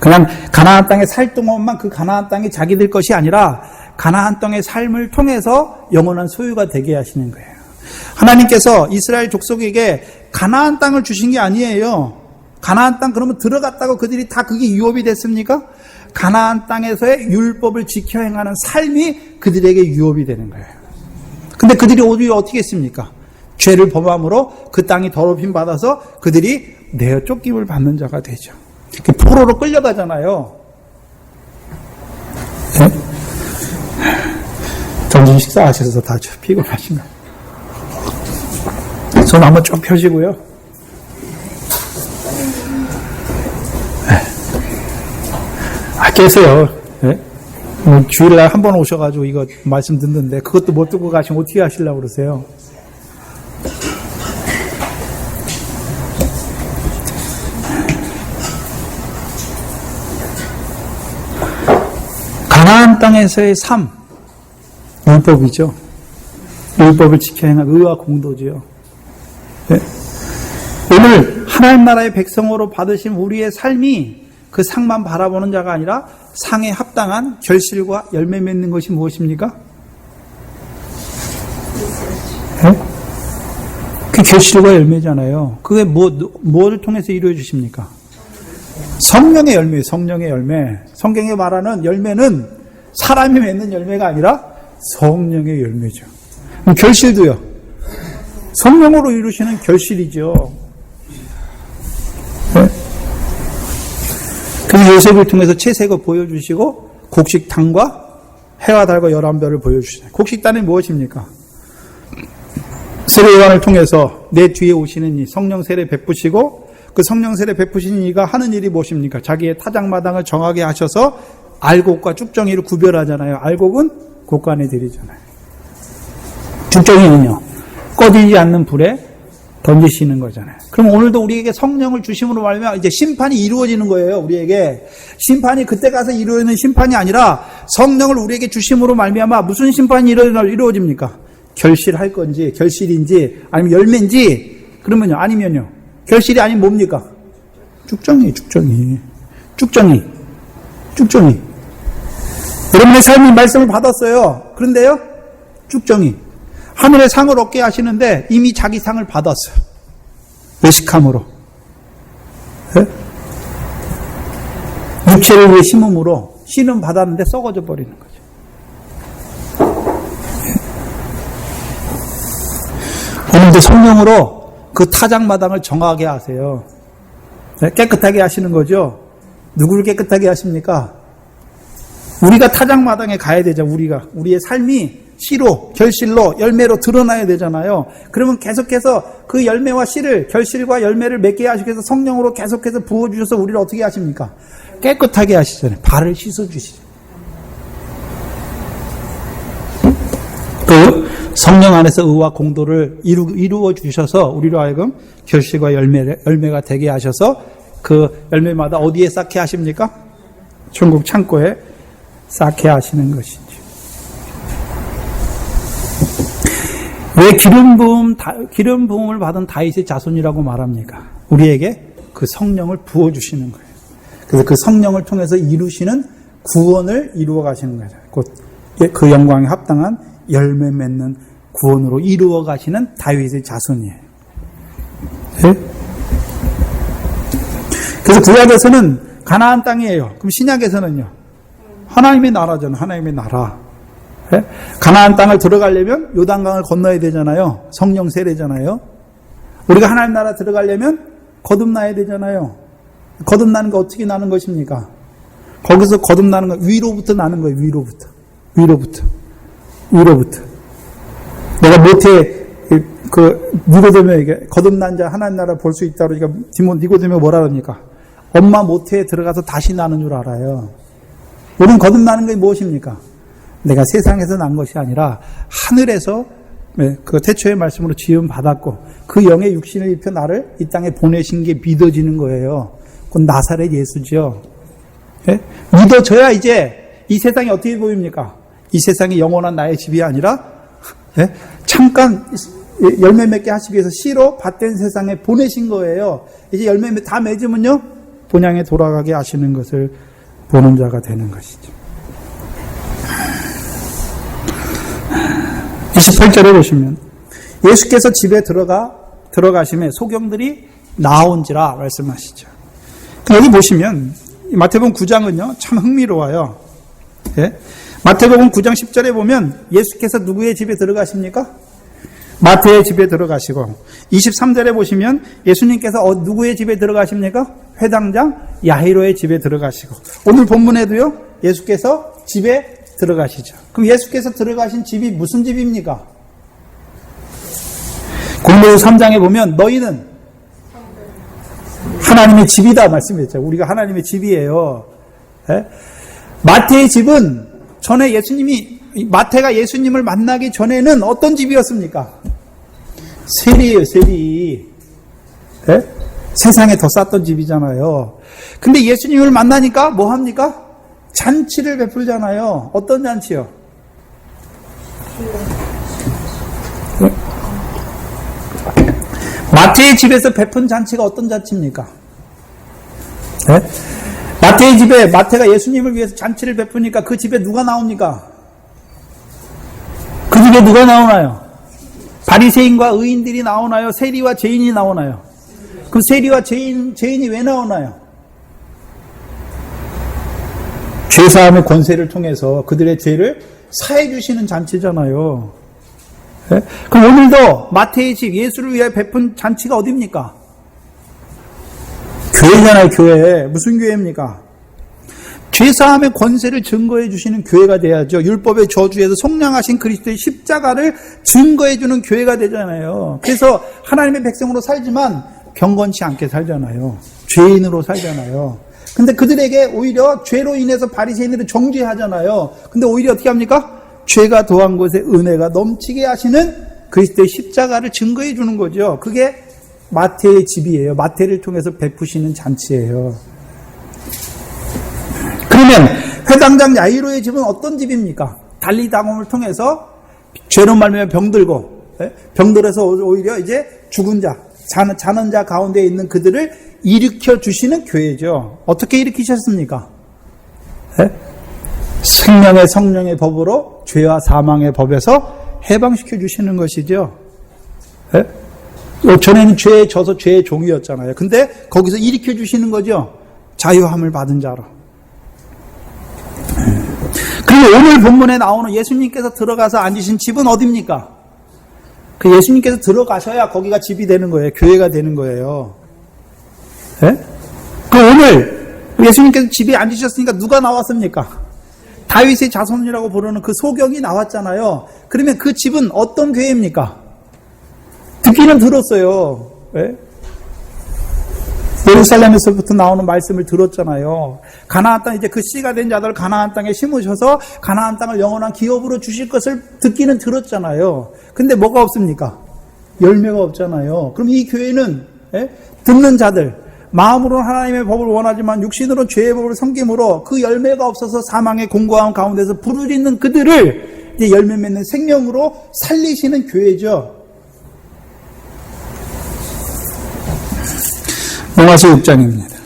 그냥 가나안 땅에 살 동안만 그 가나안 땅이 자기들 것이 아니라 가나안 땅의 삶을 통해서 영원한 소유가 되게 하시는 거예요. 하나님께서 이스라엘 족속에게 가나안 땅을 주신 게 아니에요. 가나안 땅 그러면 들어갔다고 그들이 다 그게 유업이 됐습니까? 가나안 땅에서의 율법을 지켜 행하는 삶이 그들에게 유업이 되는 거예요. 근데 그들이 어떻게 했습니까? 죄를 범함으로 그 땅이 더럽힘 받아서 그들이 내어 쫓김을 받는 자가 되죠. 포로로 끌려가잖아요. 네? 점심 식사하셔서 다 피곤하신가요? 손 한번 쭉 펴시고요. 네. 깨세요. 네? 주일날 한 번 오셔가지고 이거 말씀 듣는데 그것도 못 듣고 가시면 어떻게 하시려고 그러세요? 가나안 땅에서의 삶, 율법이죠. 율법을 지켜 행한 의와 공도죠. 네? 오늘 하나님 나라의 백성으로 받으신 우리의 삶이 그 상만 바라보는 자가 아니라 상에 합당한 결실과 열매 맺는 것이 무엇입니까? 네? 그 결실과 열매잖아요. 그게 뭐를 통해서 이루어 주십니까? 성령의 열매, 성령의 열매. 성경에 말하는 열매는 사람이 맺는 열매가 아니라 성령의 열매죠. 결실도요. 성령으로 이루시는 결실이죠. 네? 그래서 요셉을 통해서 채색을 보여주시고 곡식단과 해와 달과 11별을 보여주시죠. 곡식단이 무엇입니까? 세례 요한을 통해서 내 뒤에 오시는 이 성령 세례 베푸시고 그 성령 세례 베푸신 이가 하는 일이 무엇입니까? 자기의 타작마당을 정하게 하셔서 알곡과 쭉정이를 구별하잖아요. 알곡은 곡간에 들이잖아요. 쭉정이는요, 꺼지지 않는 불에 던지시는 거잖아요. 그럼 오늘도 우리에게 성령을 주심으로 말하면 이제 심판이 이루어지는 거예요. 우리에게 심판이 그때 가서 이루어지는 심판이 아니라 성령을 우리에게 주심으로 말미암아 무슨 심판이 이루어집니까? 결실할 건지 결실인지 아니면 열매인지 그러면요 아니면요 결실이 아니면 뭡니까? 쭉정이. 여러분의 삶이 말씀을 받았어요. 그런데요 쭉정이 하늘의 상을 얻게 하시는데 이미 자기 상을 받았어요. 외식함으로. 네? 육체를 위해 심음으로 씨는 받았는데 썩어져 버리는 거죠. 오늘도 성령으로 그 타작마당을 정하게 하세요. 네? 깨끗하게 하시는 거죠. 누구를 깨끗하게 하십니까? 우리가 타작마당에 가야 되죠. 우리의 삶이 씨로, 결실로, 열매로 드러나야 되잖아요. 그러면 계속해서 그 열매와 씨를, 결실과 열매를 맺게 하시기 위해서 성령으로 계속해서 부어주셔서 우리를 어떻게 하십니까? 깨끗하게 하시잖아요. 발을 씻어주시죠. 그 성령 안에서 의와 공도를 이루어 주셔서 우리로 하여금 결실과 열매가 되게 하셔서 그 열매마다 어디에 쌓게 하십니까? 천국 창고에 쌓게 하시는 것이죠. 왜 기름 부음을 받은 다윗의 자손이라고 말합니까? 우리에게 그 성령을 부어주시는 거예요. 그래서 그 성령을 통해서 이루시는 구원을 이루어 가시는 거예요. 곧 그 영광에 합당한 열매 맺는 구원으로 이루어 가시는 다윗의 자손이에요. 네? 그래서 구약에서는 가나안 땅이에요. 그럼 신약에서는요? 하나님의 나라잖아요. 하나님의 나라. 네? 가나안 땅을 들어가려면 요단강을 건너야 되잖아요. 성령 세례잖아요. 우리가 하나님 나라 들어가려면 거듭나야 되잖아요. 거듭나는 거 어떻게 나는 것입니까? 거기서 거듭나는 거 위로부터 나는 거예요. 위로부터. 내가 모태 니고데모에게 거듭난 자 하나님 나라 볼 수 있다 그러니까 니고데모가 뭐라 그럽니까? 엄마 모태에 들어가서 다시 나는 줄 알아요. 우리는 거듭나는 게 무엇입니까? 내가 세상에서 난 것이 아니라 하늘에서 그 태초의 말씀으로 지음 받았고 그 영의 육신을 입혀 나를 이 땅에 보내신 게 믿어지는 거예요. 그건 나사렛 예수죠. 예? 믿어져야 이제 이 세상이 어떻게 보입니까? 이 세상이 영원한 나의 집이 아니라 예? 잠깐 열매 맺게 하시기 위해서 씨로 밭된 세상에 보내신 거예요. 이제 열매 다 맺으면요 본향에 돌아가게 하시는 것을 보는 자가 되는 것이죠. 28절에 보시면 예수께서 집에 들어가심에 소경들이 나온지라 말씀하시죠. 여기 보시면 마태복음 9장은요 참 흥미로워요. 예? 마태복음 9장 10절에 보면 예수께서 누구의 집에 들어가십니까? 마태의 집에 들어가시고 23절에 보시면 예수님께서 누구의 집에 들어가십니까? 회당장 야히로의 집에 들어가시고 오늘 본문에도요 예수께서 집에 들어가시죠. 그럼 예수께서 들어가신 집이 무슨 집입니까? 고린도서 3장에 보면 너희는 하나님의 집이다 말씀했죠. 우리가 하나님의 집이에요. 예? 마태의 집은 전에 마태가 예수님을 만나기 전에는 어떤 집이었습니까? 세리예요, 세리. 네? 세상에 더 쌌던 집이잖아요. 근데 예수님을 만나니까 뭐 합니까? 잔치를 베풀잖아요. 어떤 잔치요? 네? 마태의 집에서 베푼 잔치가 어떤 잔치입니까? 네? 마태의 집에 마태가 예수님을 위해서 잔치를 베푸니까 그 집에 누가 나옵니까? 그 집에 누가 나오나요? 바리새인과 의인들이 나오나요? 세리와 죄인이 나오나요? 그 세리와 죄인이 왜 나오나요? 죄사함의 권세를 통해서 그들의 죄를 사해 주시는 잔치잖아요. 네? 그럼 오늘도 마태의 집 예수를 위해 베푼 잔치가 어디입니까? 교회잖아요, 교회. 무슨 교회입니까? 죄사함의 권세를 증거해 주시는 교회가 돼야죠. 율법의 저주에서 속량하신 그리스도의 십자가를 증거해 주는 교회가 되잖아요. 그래서 하나님의 백성으로 살지만 경건치 않게 살잖아요. 죄인으로 살잖아요. 근데 그들에게 오히려 죄로 인해서 바리새인들을 정죄하잖아요. 근데 오히려 어떻게 합니까? 죄가 더한 곳에 은혜가 넘치게 하시는 그리스도의 십자가를 증거해 주는 거죠. 그게 마태의 집이에요. 마태를 통해서 베푸시는 잔치예요. 그러면 회당장 야이로의 집은 어떤 집입니까? 달리당음을 통해서 죄로 말미암아 병들고, 병들어서 오히려 이제 죽은 자, 자는 자 가운데 있는 그들을 일으켜 주시는 교회죠. 어떻게 일으키셨습니까? 생명의 성령의 법으로 죄와 사망의 법에서 해방시켜 주시는 것이죠. 전에는 죄에 져서 죄의 종이었잖아요. 근데 거기서 일으켜 주시는 거죠. 자유함을 받은 자로. 그리고 오늘 본문에 나오는 예수님께서 들어가서 앉으신 집은 어디입니까? 그 예수님께서 들어가셔야 거기가 집이 되는 거예요. 교회가 되는 거예요. 그 오늘 예수님께서 집에 앉으셨으니까 누가 나왔습니까? 다윗의 자손이라고 부르는 그 소경이 나왔잖아요. 그러면 그 집은 어떤 교회입니까? 듣기는 들었어요. 예루살렘에서부터 나오는 말씀을 들었잖아요. 가나안 땅, 이제 그 씨가 된 자들 가나안 땅에 심으셔서 가나안 땅을 영원한 기업으로 주실 것을 듣기는 들었잖아요. 근데 뭐가 없습니까? 열매가 없잖아요. 그럼 이 교회는 듣는 자들, 마음으로는 하나님의 법을 원하지만 육신으로 죄의 법을 섬김으로 그 열매가 없어서 사망의 공고함 가운데서 부르짖는 그들을 이제 열매 맺는 생명으로 살리시는 교회죠. 로마서 6장입니다.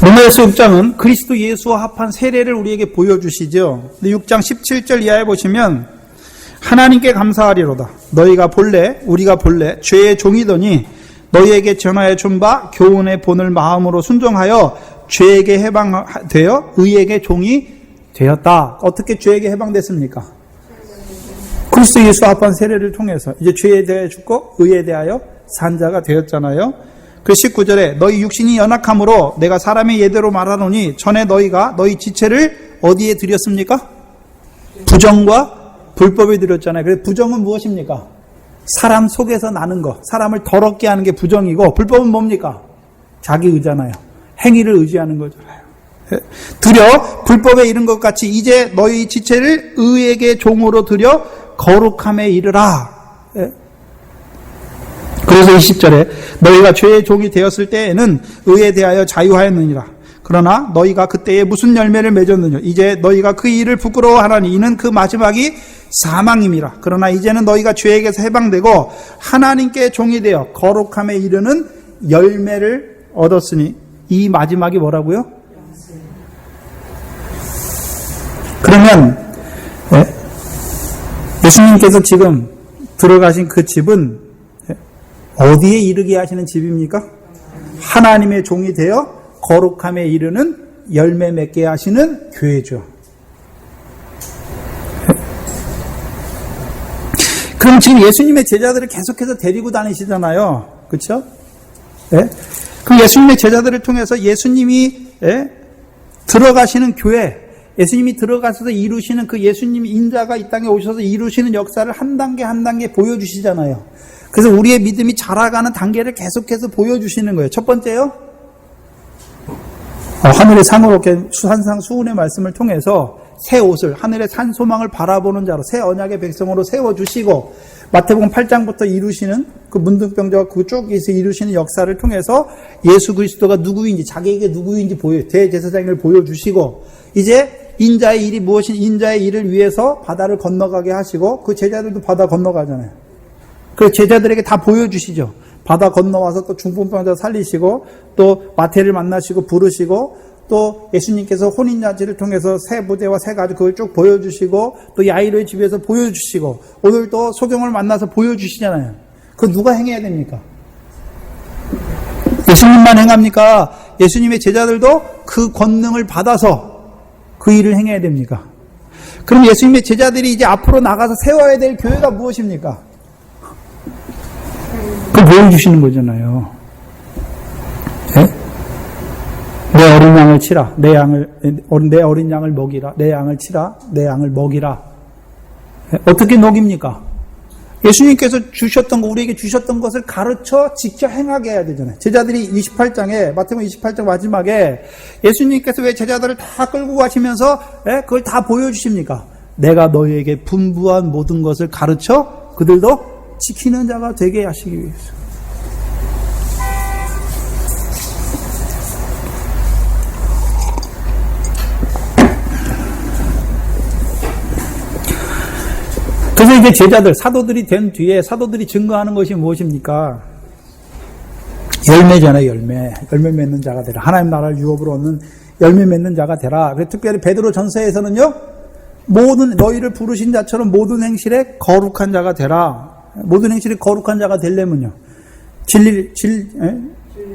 로마서 6장은 그리스도 예수와 합한 세례를 우리에게 보여주시죠. 6장 17절 이하에 보시면 하나님께 감사하리로다. 우리가 본래 죄의 종이더니 너희에게 전하여 준 바 교훈의 본을 마음으로 순종하여 죄에게 해방되어 의에게 종이 되었다. 어떻게 죄에게 해방됐습니까? 그리스도 예수와 합한 세례를 통해서 이제 죄에 대해 죽고 의에 대하여 산 자가 되었잖아요. 그 19절에 너희 육신이 연약함으로 내가 사람의 예대로 말하노니 전에 너희가 너희 지체를 어디에 드렸습니까? 부정과 불법에 드렸잖아요. 그래서 부정은 무엇입니까? 사람 속에서 나는 거, 사람을 더럽게 하는 게 부정이고, 불법은 뭡니까? 자기 의잖아요. 행위를 의지하는 거잖아요. 드려 불법에 이른 것 같이 이제 너희 지체를 의에게 종으로 드려 거룩함에 이르라. 그래서 20절에 너희가 죄의 종이 되었을 때에는 의에 대하여 자유하였느니라. 그러나 너희가 그때에 무슨 열매를 맺었느냐? 이제 너희가 그 일을 부끄러워하나니 이는 그 마지막이 사망임이라. 그러나 이제는 너희가 죄에게서 해방되고 하나님께 종이 되어 거룩함에 이르는 열매를 얻었으니 이 마지막이 뭐라고요? 그러면 예수님께서 지금 들어가신 그 집은 어디에 이르게 하시는 집입니까? 하나님의 종이 되어 거룩함에 이르는 열매 맺게 하시는 교회죠. 그럼 지금 예수님의 제자들을 계속해서 데리고 다니시잖아요. 그렇죠? 네? 그 예수님의 제자들을 통해서 예수님이 들어가시는 교회, 예수님이 들어가셔서 이루시는 그 예수님 인자가 이 땅에 오셔서 이루시는 역사를 한 단계 한 단계 보여주시잖아요. 그래서 우리의 믿음이 자라가는 단계를 계속해서 보여주시는 거예요. 첫 번째요, 하늘의 산으로 산상 수훈의 말씀을 통해서 새 옷을, 하늘의 산 소망을 바라보는 자로 새 언약의 백성으로 세워주시고, 마태복음 8장부터 이루시는 그 문둥병자와 그 쭉 이루시는 역사를 통해서 예수 그리스도가 누구인지, 자기에게 누구인지 대제사장을 보여주시고, 이제 인자의 일이 무엇인, 인자의 일을 위해서 바다를 건너가게 하시고, 그 제자들도 바다 건너가잖아요. 그래서 제자들에게 다 보여주시죠. 바다 건너와서 또 중풍병자 살리시고, 또 마태를 만나시고 부르시고, 또 예수님께서 혼인잔치를 통해서 새 부대와 새 가죽 그걸 쭉 보여주시고, 또 야이로의 집에서 보여주시고, 오늘 또 소경을 만나서 보여주시잖아요. 그거 누가 행해야 됩니까? 예수님만 행합니까? 예수님의 제자들도 그 권능을 받아서 그 일을 행해야 됩니까? 그럼 예수님의 제자들이 이제 앞으로 나가서 세워야 될 교회가 무엇입니까? 그걸 보여주시는 거잖아요. 네? 내 어린 양을 치라. 내 어린 양을 먹이라. 내 양을 치라. 내 양을 먹이라. 어떻게 먹입니까? 예수님께서 주셨던 거, 우리에게 주셨던 것을 가르쳐 지켜 행하게 해야 되잖아요. 제자들이 28장에, 마태복음 28장 마지막에 예수님께서 왜 제자들을 다 끌고 가시면서 그걸 다 보여주십니까? 내가 너희에게 분부한 모든 것을 가르쳐 그들도 지키는 자가 되게 하시기 위해서. 그래서 이제 제자들, 사도들이 된 뒤에 사도들이 증거하는 것이 무엇입니까? 열매잖아요, 열매. 열매 맺는 자가 되라. 하나님 나라를 유업으로 얻는 열매 맺는 자가 되라. 그래서 특별히 베드로 전서에서는요, 모든 너희를 부르신 자처럼 모든 행실에 거룩한 자가 되라. 모든 행실에 거룩한 자가 되려면요,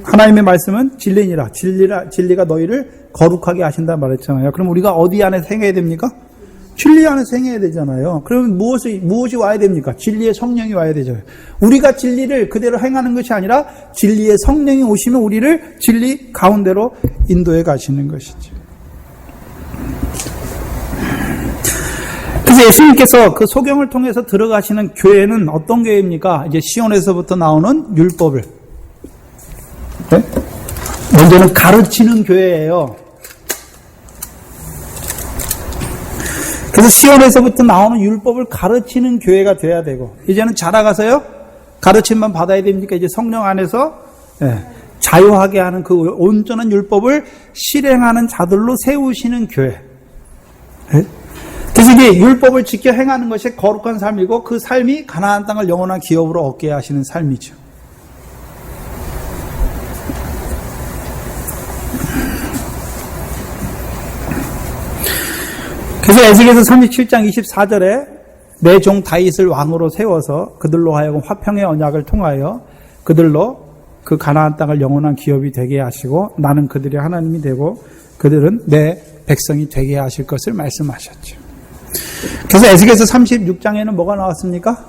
하나님의 말씀은 진리니라. 진리가 너희를 거룩하게 하신다 말했잖아요. 그럼 우리가 어디 안에 행해야 됩니까? 진리 안에서 행해야 되잖아요. 그러면 무엇이 와야 됩니까? 진리의 성령이 와야 되죠. 우리가 진리를 그대로 행하는 것이 아니라 진리의 성령이 오시면 우리를 진리 가운데로 인도해 가시는 것이죠. 그래서 예수님께서 그 소경을 통해서 들어가시는 교회는 어떤 교회입니까? 이제 시온에서부터 나오는 율법을, 네? 먼저는 가르치는 교회예요. 그래서 시온에서부터 나오는 율법을 가르치는 교회가 돼야 되고, 이제는 자라가서요, 가르침만 받아야 됩니까? 이제 성령 안에서 자유하게 하는 그 온전한 율법을 실행하는 자들로 세우시는 교회. 그래서 이게 율법을 지켜 행하는 것이 거룩한 삶이고, 그 삶이 가나안 땅을 영원한 기업으로 얻게 하시는 삶이죠. 그래서 에스겔서 37장 24절에 내 종 다윗을 왕으로 세워서 그들로 하여금 화평의 언약을 통하여 그들로 그 가나안 땅을 영원한 기업이 되게 하시고, 나는 그들의 하나님이 되고 그들은 내 백성이 되게 하실 것을 말씀하셨죠. 그래서 에스겔서 36장에는 뭐가 나왔습니까?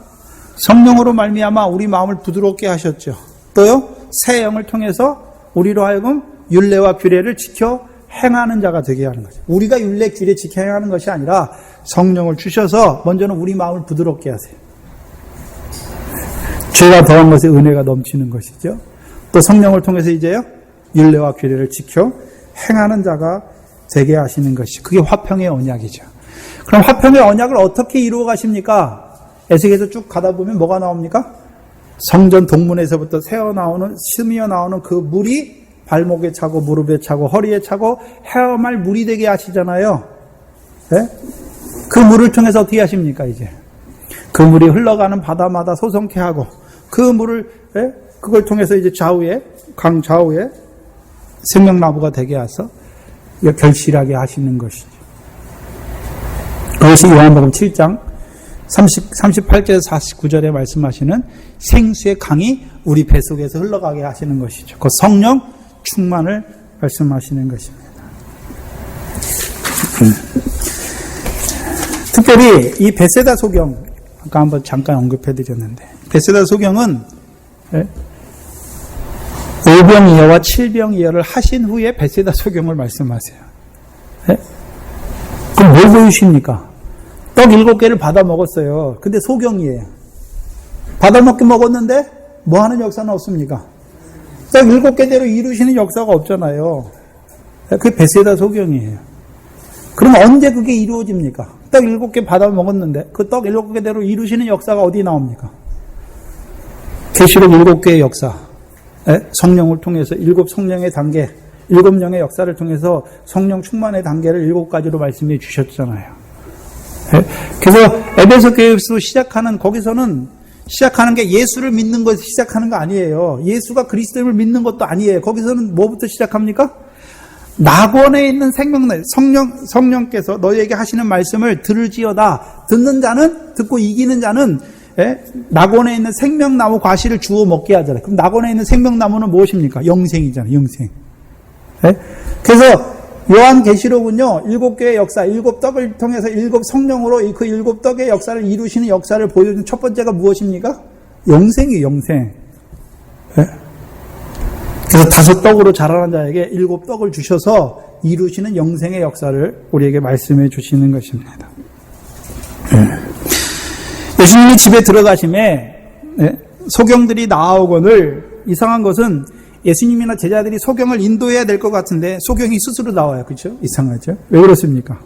성령으로 말미암아 우리 마음을 부드럽게 하셨죠. 또요, 새 영을 통해서 우리로 하여금 율례와 규례를 지켜 행하는 자가 되게 하는 거죠. 우리가 율례 규례 지켜 행하는 것이 아니라 성령을 주셔서 먼저는 우리 마음을 부드럽게 하세요. 죄가 더한 것에 은혜가 넘치는 것이죠. 또 성령을 통해서 이제요, 율례와 규례를 지켜 행하는 자가 되게 하시는 것이, 그게 화평의 언약이죠. 그럼 화평의 언약을 어떻게 이루어 가십니까? 에스겔에서 쭉 가다 보면 뭐가 나옵니까? 성전 동문에서부터 스미어 나오는 그 물이 발목에 차고 무릎에 차고 허리에 차고 헤엄할 물이 되게 하시잖아요. 네? 그 물을 통해서 어떻게 하십니까? 이제 그 물이 흘러가는 바다마다 소성케 하고, 그 물을 그걸 통해서 이제 강 좌우에 생명나무가 되게 하셔서 결실하게 하시는 것이죠. 그것이 요한복음 7장 38절에서 49절에 말씀하시는 생수의 강이 우리 뱃속에서 흘러가게 하시는 것이죠. 그 성령 충만을 말씀하시는 것입니다. 특별히 이 베세다 소경, 아까 한번 잠깐 언급해 드렸는데, 베세다 소경은 오병이어와 칠병이어를 하신 후에 베세다 소경을 말씀하세요. 네? 그럼 뭘 보이십니까? 떡 7개를 받아 먹었어요. 근데 소경이에요. 받아 먹었는데 뭐 하는 역사는 없습니까? 떡 7개대로 이루시는 역사가 없잖아요. 그게 베세다 소경이에요. 그럼 언제 그게 이루어집니까? 떡 7개 받아 먹었는데 그 떡 7개대로 이루시는 역사가 어디 나옵니까? 계시록 7개의 역사. 성령을 통해서 7 성령의 단계, 7명의 역사를 통해서 성령 충만의 단계를 7가지로 말씀해 주셨잖아요. 그래서 에베소 교회에서 시작하는, 거기서는 시작하는 게 예수를 믿는 것에서 시작하는 거 아니에요. 예수가 그리스도를 믿는 것도 아니에요. 거기서는 뭐부터 시작합니까? 낙원에 있는 성령께서 너희에게 하시는 말씀을 들을지어다. 듣는 자는, 듣고 이기는 자는 낙원에 있는 생명나무 과실을 주워 먹게 하잖아요. 그럼 낙원에 있는 생명나무는 무엇입니까? 영생이잖아요. 영생. 그래서 요한계시록은요, 7개의 역사, 7떡을 통해서 7 성령으로 그 7떡의 역사를 이루시는 역사를 보여준 첫 번째가 무엇입니까? 영생이에요. 영생. 그래서 5떡으로 자라는 자에게 7떡을 주셔서 이루시는 영생의 역사를 우리에게 말씀해 주시는 것입니다. 예수님이 집에 들어가심에 소경들이 나오거늘, 이상한 것은 예수님이나 제자들이 소경을 인도해야 될 것 같은데 소경이 스스로 나와요. 그렇죠? 이상하죠? 왜 그렇습니까?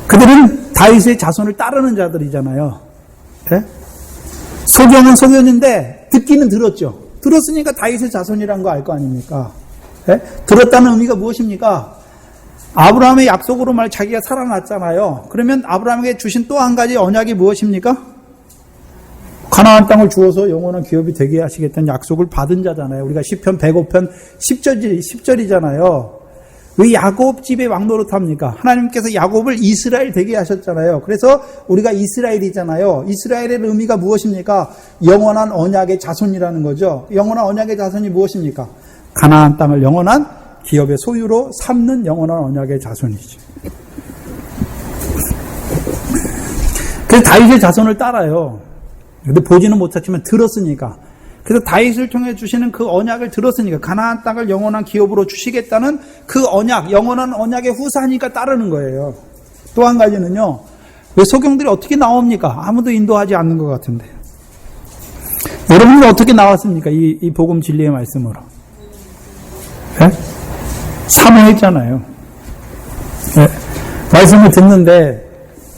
그들은 다윗의 자손을 따르는 자들이잖아요. 소경은 소경인데 듣기는 들었죠. 들었으니까 다윗의 자손이란 거 알 거 아닙니까? 들었다는 의미가 무엇입니까? 아브라함의 약속으로 말 자기가 살아났잖아요. 그러면 아브라함에게 주신 또 한 가지 언약이 무엇입니까? 가나안 땅을 주어서 영원한 기업이 되게 하시겠다는 약속을 받은 자잖아요. 우리가 시편 105편 10절이잖아요. 왜 야곱 집에 왕노릇합니까? 하나님께서 야곱을 이스라엘 되게 하셨잖아요. 그래서 우리가 이스라엘이잖아요. 이스라엘의 의미가 무엇입니까? 영원한 언약의 자손이라는 거죠. 영원한 언약의 자손이 무엇입니까? 가나안 땅을 영원한 기업의 소유로 삼는 영원한 언약의 자손이죠. 그래서 다윗의 자손을 따라요. 근데 보지는 못했지만 들었으니까. 그래서 다윗을 통해 주시는 그 언약을 들었으니까, 가나안 땅을 영원한 기업으로 주시겠다는 그 언약, 영원한 언약의 후사니까 따르는 거예요. 또 한 가지는요, 왜 소경들이 어떻게 나옵니까? 아무도 인도하지 않는 것 같은데. 여러분은 어떻게 나왔습니까? 이 복음 진리의 말씀으로. 사모했잖아요. 말씀을 듣는데,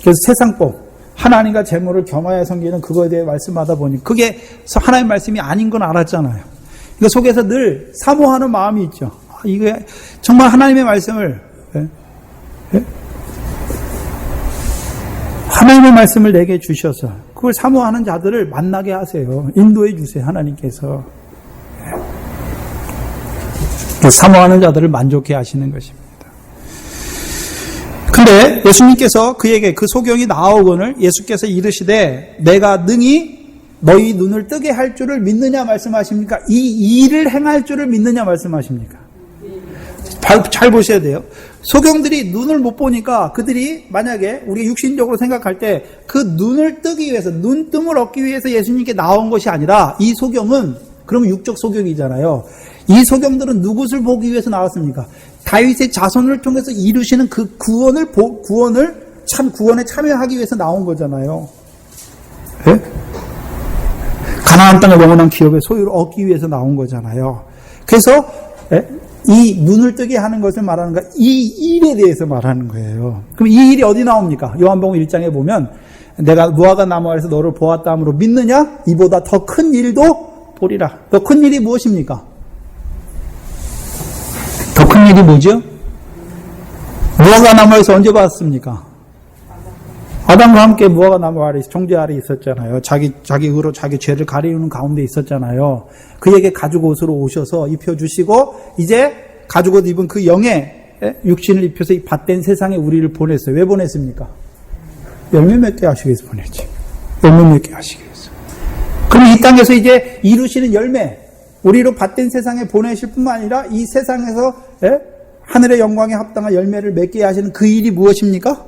그래서 세상법, 하나님과 재물을 겸하여 섬기는 그거에 대해 말씀하다 보니 그게 하나님의 말씀이 아닌 건 알았잖아요. 그 속에서 늘 사모하는 마음이 있죠. 이게 정말 하나님의 말씀을, 하나님의 말씀을 내게 주셔서 그걸 사모하는 자들을 만나게 하세요. 인도해 주세요. 하나님께서. 사모하는 자들을 만족해 하시는 것입니다. 근데 예수님께서 그에게, 그 소경이 나오거늘 예수께서 이르시되 내가 능히 너희 눈을 뜨게 할 줄을 믿느냐 말씀하십니까? 이 일을 행할 줄을 믿느냐 말씀하십니까? 잘 보셔야 돼요. 소경들이 눈을 못 보니까 그들이 만약에 우리가 육신적으로 생각할 때 그 눈을 뜨기 위해서, 눈뜸을 얻기 위해서 예수님께 나온 것이 아니라, 이 소경은 그러면 육적 소경이잖아요. 이 소경들은 누구를 보기 위해서 나왔습니까? 다윗의 자손을 통해서 이루시는 그 구원에 참여하기 위해서 나온 거잖아요. 가나안 땅의 영원한 기업의 소유를 얻기 위해서 나온 거잖아요. 그래서 이 눈을 뜨게 하는 것을 말하는 거, 이 일에 대해서 말하는 거예요. 그럼 이 일이 어디 나옵니까? 요한복음 1장에 보면 내가 무화과 나무 아래서 너를 보았다 함으로 믿느냐? 이보다 더 큰 일도 보리라. 더 큰 일이 무엇입니까? 더 큰 일이 뭐죠? 무화과 나무에서 언제 봤습니까? 아담과 함께 무화과 나무 아래, 종자 아래 있었잖아요. 자기 의로 자기 죄를 가리우는 가운데 있었잖아요. 그에게 가죽 옷으로 오셔서 입혀주시고, 이제 가죽 옷 입은 그 영의 육신을 입혀서 이 밭된 세상에 우리를 보냈어요. 왜 보냈습니까? 열매 맺게 하시기 위해서 보냈지. 열매 맺게 하시기 위해서. 그럼 이 땅에서 이제 이루시는 열매, 우리로 밭된 세상에 보내실 뿐만 아니라 이 세상에서 하늘의 영광에 합당한 열매를 맺게 하시는 그 일이 무엇입니까?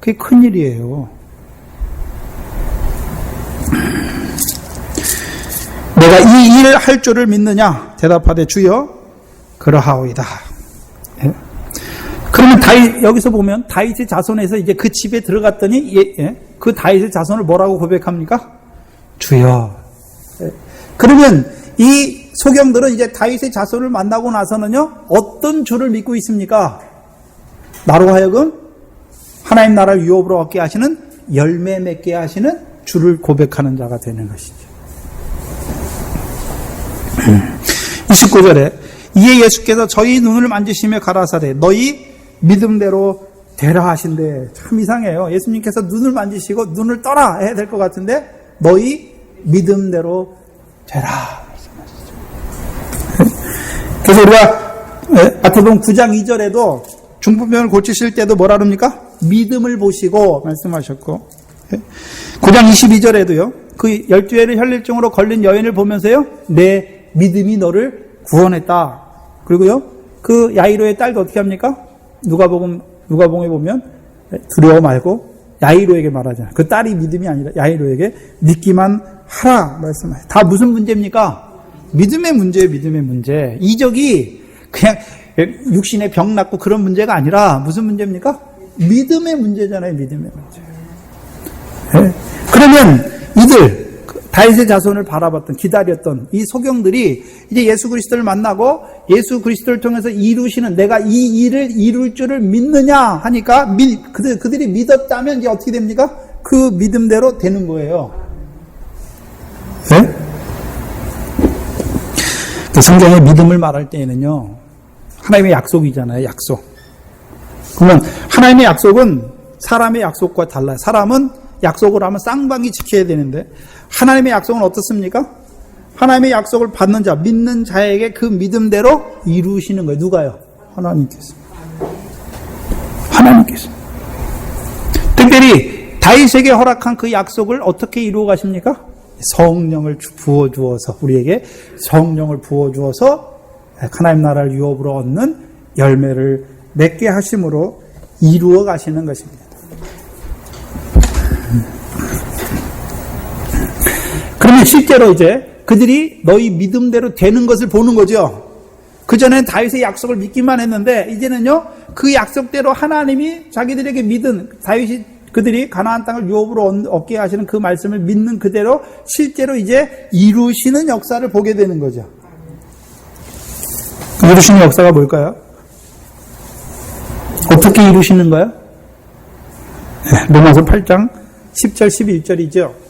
그게 큰 일이에요. 내가 이 일을 할 줄을 믿느냐? 대답하되 주여 그러하오이다. 예? 그러면 여기서 보면 다윗의 자손에서 이제 그 집에 들어갔더니 그 다윗의 자손을 뭐라고 고백합니까? 주여. 예? 그러면 이 소경들은 이제 다윗의 자손을 만나고 나서는요, 어떤 주를 믿고 있습니까? 나로 하여금 하나님 나라를 유업으로 얻게 하시는, 열매 맺게 하시는 주를 고백하는 자가 되는 것이죠. 29절에 이에 예수께서 저희 눈을 만지시며 가라사대 너희 믿음대로 되라 하신대. 참 이상해요. 예수님께서 눈을 만지시고 눈을 떠라 해야 될 것 같은데 너희 믿음대로 되라. 그래서 우리가 마태복음 9장 2절에도 중풍병을 고치실 때도 뭐라 그럽니까? 믿음을 보시고 말씀하셨고, 9장 22절에도요. 그 12회를 혈류증으로 걸린 여인을 보면서요. 내 믿음이 너를 구원했다. 그리고요. 그 야이로의 딸도 어떻게 합니까? 누가복음에 보면 두려워 말고 야이로에게 말하잖아요. 그 딸이 믿음이 아니라 야이로에게 믿기만 하라 말씀하세요. 다 무슨 문제입니까? 믿음의 문제예요. 믿음의 문제. 이적이 그냥 육신의 병 낫고 그런 문제가 아니라 무슨 문제입니까? 믿음의 문제잖아요. 믿음의 문제. 네? 그러면 이들 다윗의 자손을 바라봤던, 기다렸던 이 소경들이 이제 예수 그리스도를 만나고 예수 그리스도를 통해서 이루시는, 내가 이 일을 이룰 줄을 믿느냐 하니까 그들이 믿었다면 이제 어떻게 됩니까? 그 믿음대로 되는 거예요. 네? 그 성경에 믿음을 말할 때에는요, 하나님의 약속이잖아요. 약속. 그러면 하나님의 약속은 사람의 약속과 달라요. 사람은 약속을 하면 쌍방이 지켜야 되는데 하나님의 약속은 어떻습니까? 하나님의 약속을 받는 자, 믿는 자에게 그 믿음대로 이루시는 거예요. 누가요? 하나님께서. 하나님께서. 특별히 다윗에게 허락한 그 약속을 어떻게 이루어 가십니까? 성령을 부어주어서, 우리에게 성령을 부어주어서 하나님 나라를 유업으로 얻는 열매를 맺게 하심으로 이루어 가시는 것입니다. 그러면 실제로 이제 그들이 너희 믿음대로 되는 것을 보는 거죠. 그전엔 다윗의 약속을 믿기만 했는데 이제는요, 그 약속대로 하나님이 자기들에게 믿은, 다윗이 그들이 가나안 땅을 유업으로 얻게 하시는 그 말씀을 믿는 그대로 실제로 이제 이루시는 역사를 보게 되는 거죠. 이루시는 역사가 뭘까요? 어떻게 이루시는가요? 로마서 8장 10절 11절이죠.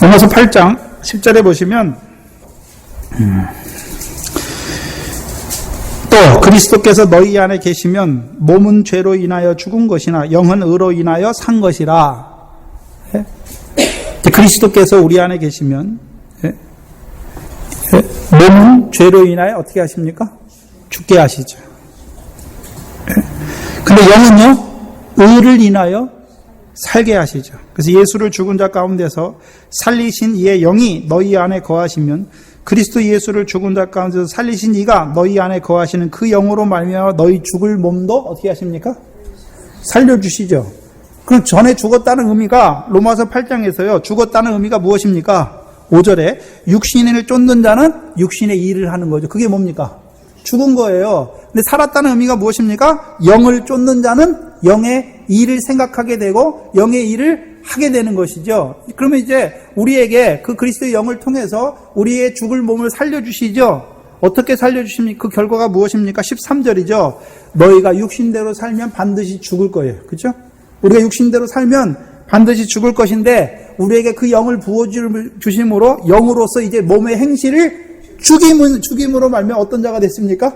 로마서 8장 10절에 보시면 또 그리스도께서 너희 안에 계시면 몸은 죄로 인하여 죽은 것이나 영은 의로 인하여 산 것이라. 그리스도께서 우리 안에 계시면 몸은 죄로 인하여 어떻게 하십니까? 죽게 하시죠. 근데 영은요, 의를 인하여 살게 하시죠. 그래서 예수를 죽은 자 가운데서 살리신 이의 영이 너희 안에 거하시면 그리스도 예수를 죽은 자 가운데서 살리신 이가 너희 안에 거하시는 그 영으로 말미암아 너희 죽을 몸도 어떻게 하십니까? 살려주시죠. 그럼 전에 죽었다는 의미가 로마서 8장에서요. 죽었다는 의미가 무엇입니까? 5절에 육신을 쫓는 자는 육신의 일을 하는 거죠. 그게 뭡니까? 죽은 거예요. 근데 살았다는 의미가 무엇입니까? 영을 쫓는 자는 영의 일을 생각하게 되고 영의 일을 하게 되는 것이죠. 그러면 이제 우리에게 그 그리스도의 영을 통해서 우리의 죽을 몸을 살려주시죠. 어떻게 살려주십니까? 그 결과가 무엇입니까? 13절이죠. 너희가 육신대로 살면 반드시 죽을 거예요. 그렇죠? 우리가 육신대로 살면 반드시 죽을 것인데 우리에게 그 영을 부어주심으로 영으로서 이제 몸의 행실을 죽임으로 말면 어떤 자가 됐습니까?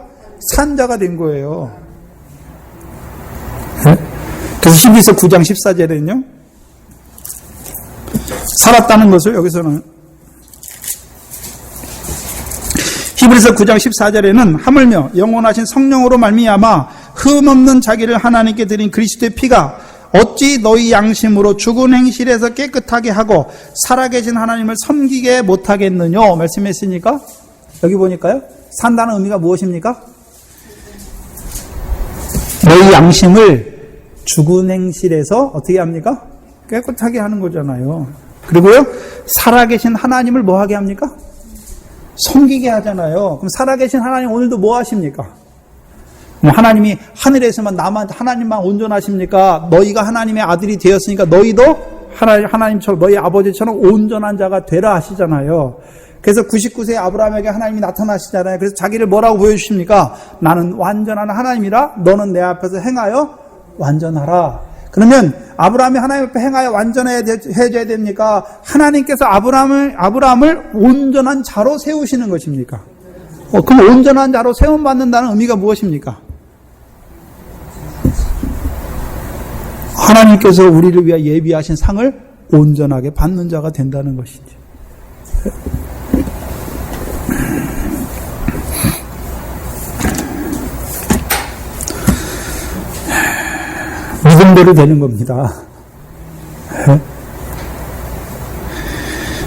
산 자가 된 거예요. 네? 그래서 히브리서 9장 14절에는요. 살았다는 것을 여기서는 히브리서 9장 14절에는 하물며 영원하신 성령으로 말미암아 흠없는 자기를 하나님께 드린 그리스도의 피가 어찌 너희 양심으로 죽은 행실에서 깨끗하게 하고 살아계신 하나님을 섬기게 못하겠느냐 말씀했으니까 여기 보니까요. 산다는 의미가 무엇입니까? 너희 양심을 죽은 행실에서 어떻게 합니까? 깨끗하게 하는 거잖아요. 그리고요, 살아계신 하나님을 뭐 하게 합니까? 섬기게 하잖아요. 그럼 살아계신 하나님 오늘도 뭐 하십니까? 하나님이 하늘에서만 하나님만 온전하십니까? 너희가 하나님의 아들이 되었으니까 너희도 하나님처럼 너희 아버지처럼 온전한 자가 되라 하시잖아요. 그래서 99세 아브라함에게 하나님이 나타나시잖아요. 그래서 자기를 뭐라고 보여주십니까? 나는 완전한 하나님이라 너는 내 앞에서 행하여 완전하라. 그러면 아브라함이 하나님 앞에 행하여 완전해져야 됩니까? 하나님께서 아브라함을 온전한 자로 세우시는 것입니까? 그럼 온전한 자로 세움받는다는 의미가 무엇입니까? 하나님께서 우리를 위해 예비하신 상을 온전하게 받는 자가 된다는 것이죠. 믿음대로 되는 겁니다.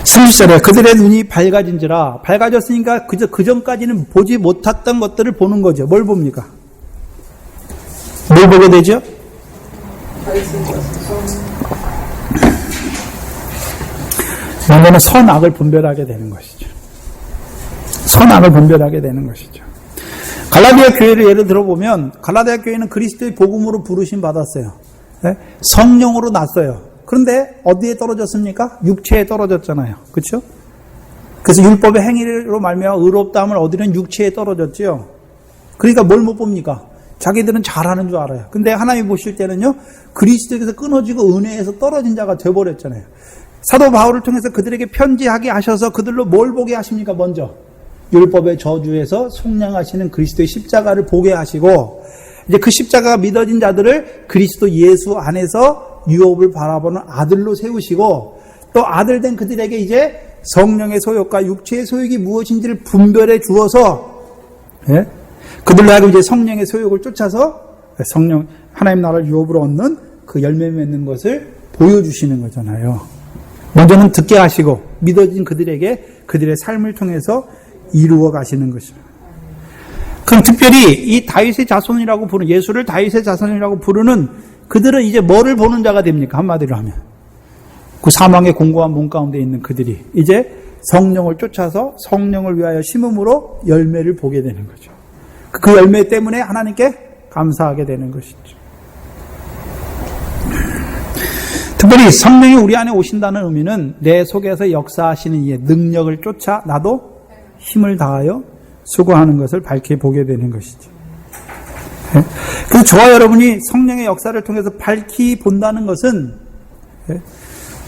30절에 그들의 눈이 밝아진지라. 밝아졌으니까 그 전까지는 보지 못했던 것들을 보는 거죠. 뭘 봅니까? 뭘 보게 되죠? 먼저는 선악을 분별하게 되는 것이죠. 선악을 분별하게 되는 것이죠. 갈라디아 교회를 예를 들어보면 갈라디아 교회는 그리스도의 복음으로 부르심 받았어요. 네? 성령으로 났어요. 그런데 어디에 떨어졌습니까? 육체에 떨어졌잖아요. 그렇죠? 그래서 율법의 행위로 말미암아 의롭다함을 얻으려는 육체에 떨어졌죠. 그러니까 뭘 못 봅니까? 자기들은 잘하는 줄 알아요. 근데 하나님 보실 때는요, 그리스도에서 끊어지고 은혜에서 떨어진 자가 되어버렸잖아요. 사도 바울을 통해서 그들에게 편지하게 하셔서 그들로 뭘 보게 하십니까? 먼저 율법의 저주에서 속량하시는 그리스도의 십자가를 보게 하시고, 이제 그 십자가가 믿어진 자들을 그리스도 예수 안에서 유업을 바라보는 아들로 세우시고, 또 아들 된 그들에게 이제 성령의 소욕과 육체의 소욕이 무엇인지를 분별해 주어서, 예? 그들로 하여금 이제 성령의 소욕을 쫓아서 성령 하나님 나라를 유업으로 얻는 그 열매 맺는 것을 보여주시는 거잖아요. 먼저는 듣게 하시고 믿어진 그들에게 그들의 삶을 통해서 이루어 가시는 것이죠. 그럼 특별히 이 다윗의 자손이라고 부르는, 예수를 다윗의 자손이라고 부르는 그들은 이제 뭐를 보는 자가 됩니까? 한마디로 하면 그 사망의 공고한 몸 가운데 있는 그들이 이제 성령을 쫓아서 성령을 위하여 심음으로 열매를 보게 되는 거죠. 그 열매 때문에 하나님께 감사하게 되는 것이죠. 특별히 성령이 우리 안에 오신다는 의미는 내 속에서 역사하시는 이의 능력을 쫓아 나도 힘을 다하여 수고하는 것을 밝히 보게 되는 것이죠. 그래서 저와 여러분이 성령의 역사를 통해서 밝히 본다는 것은,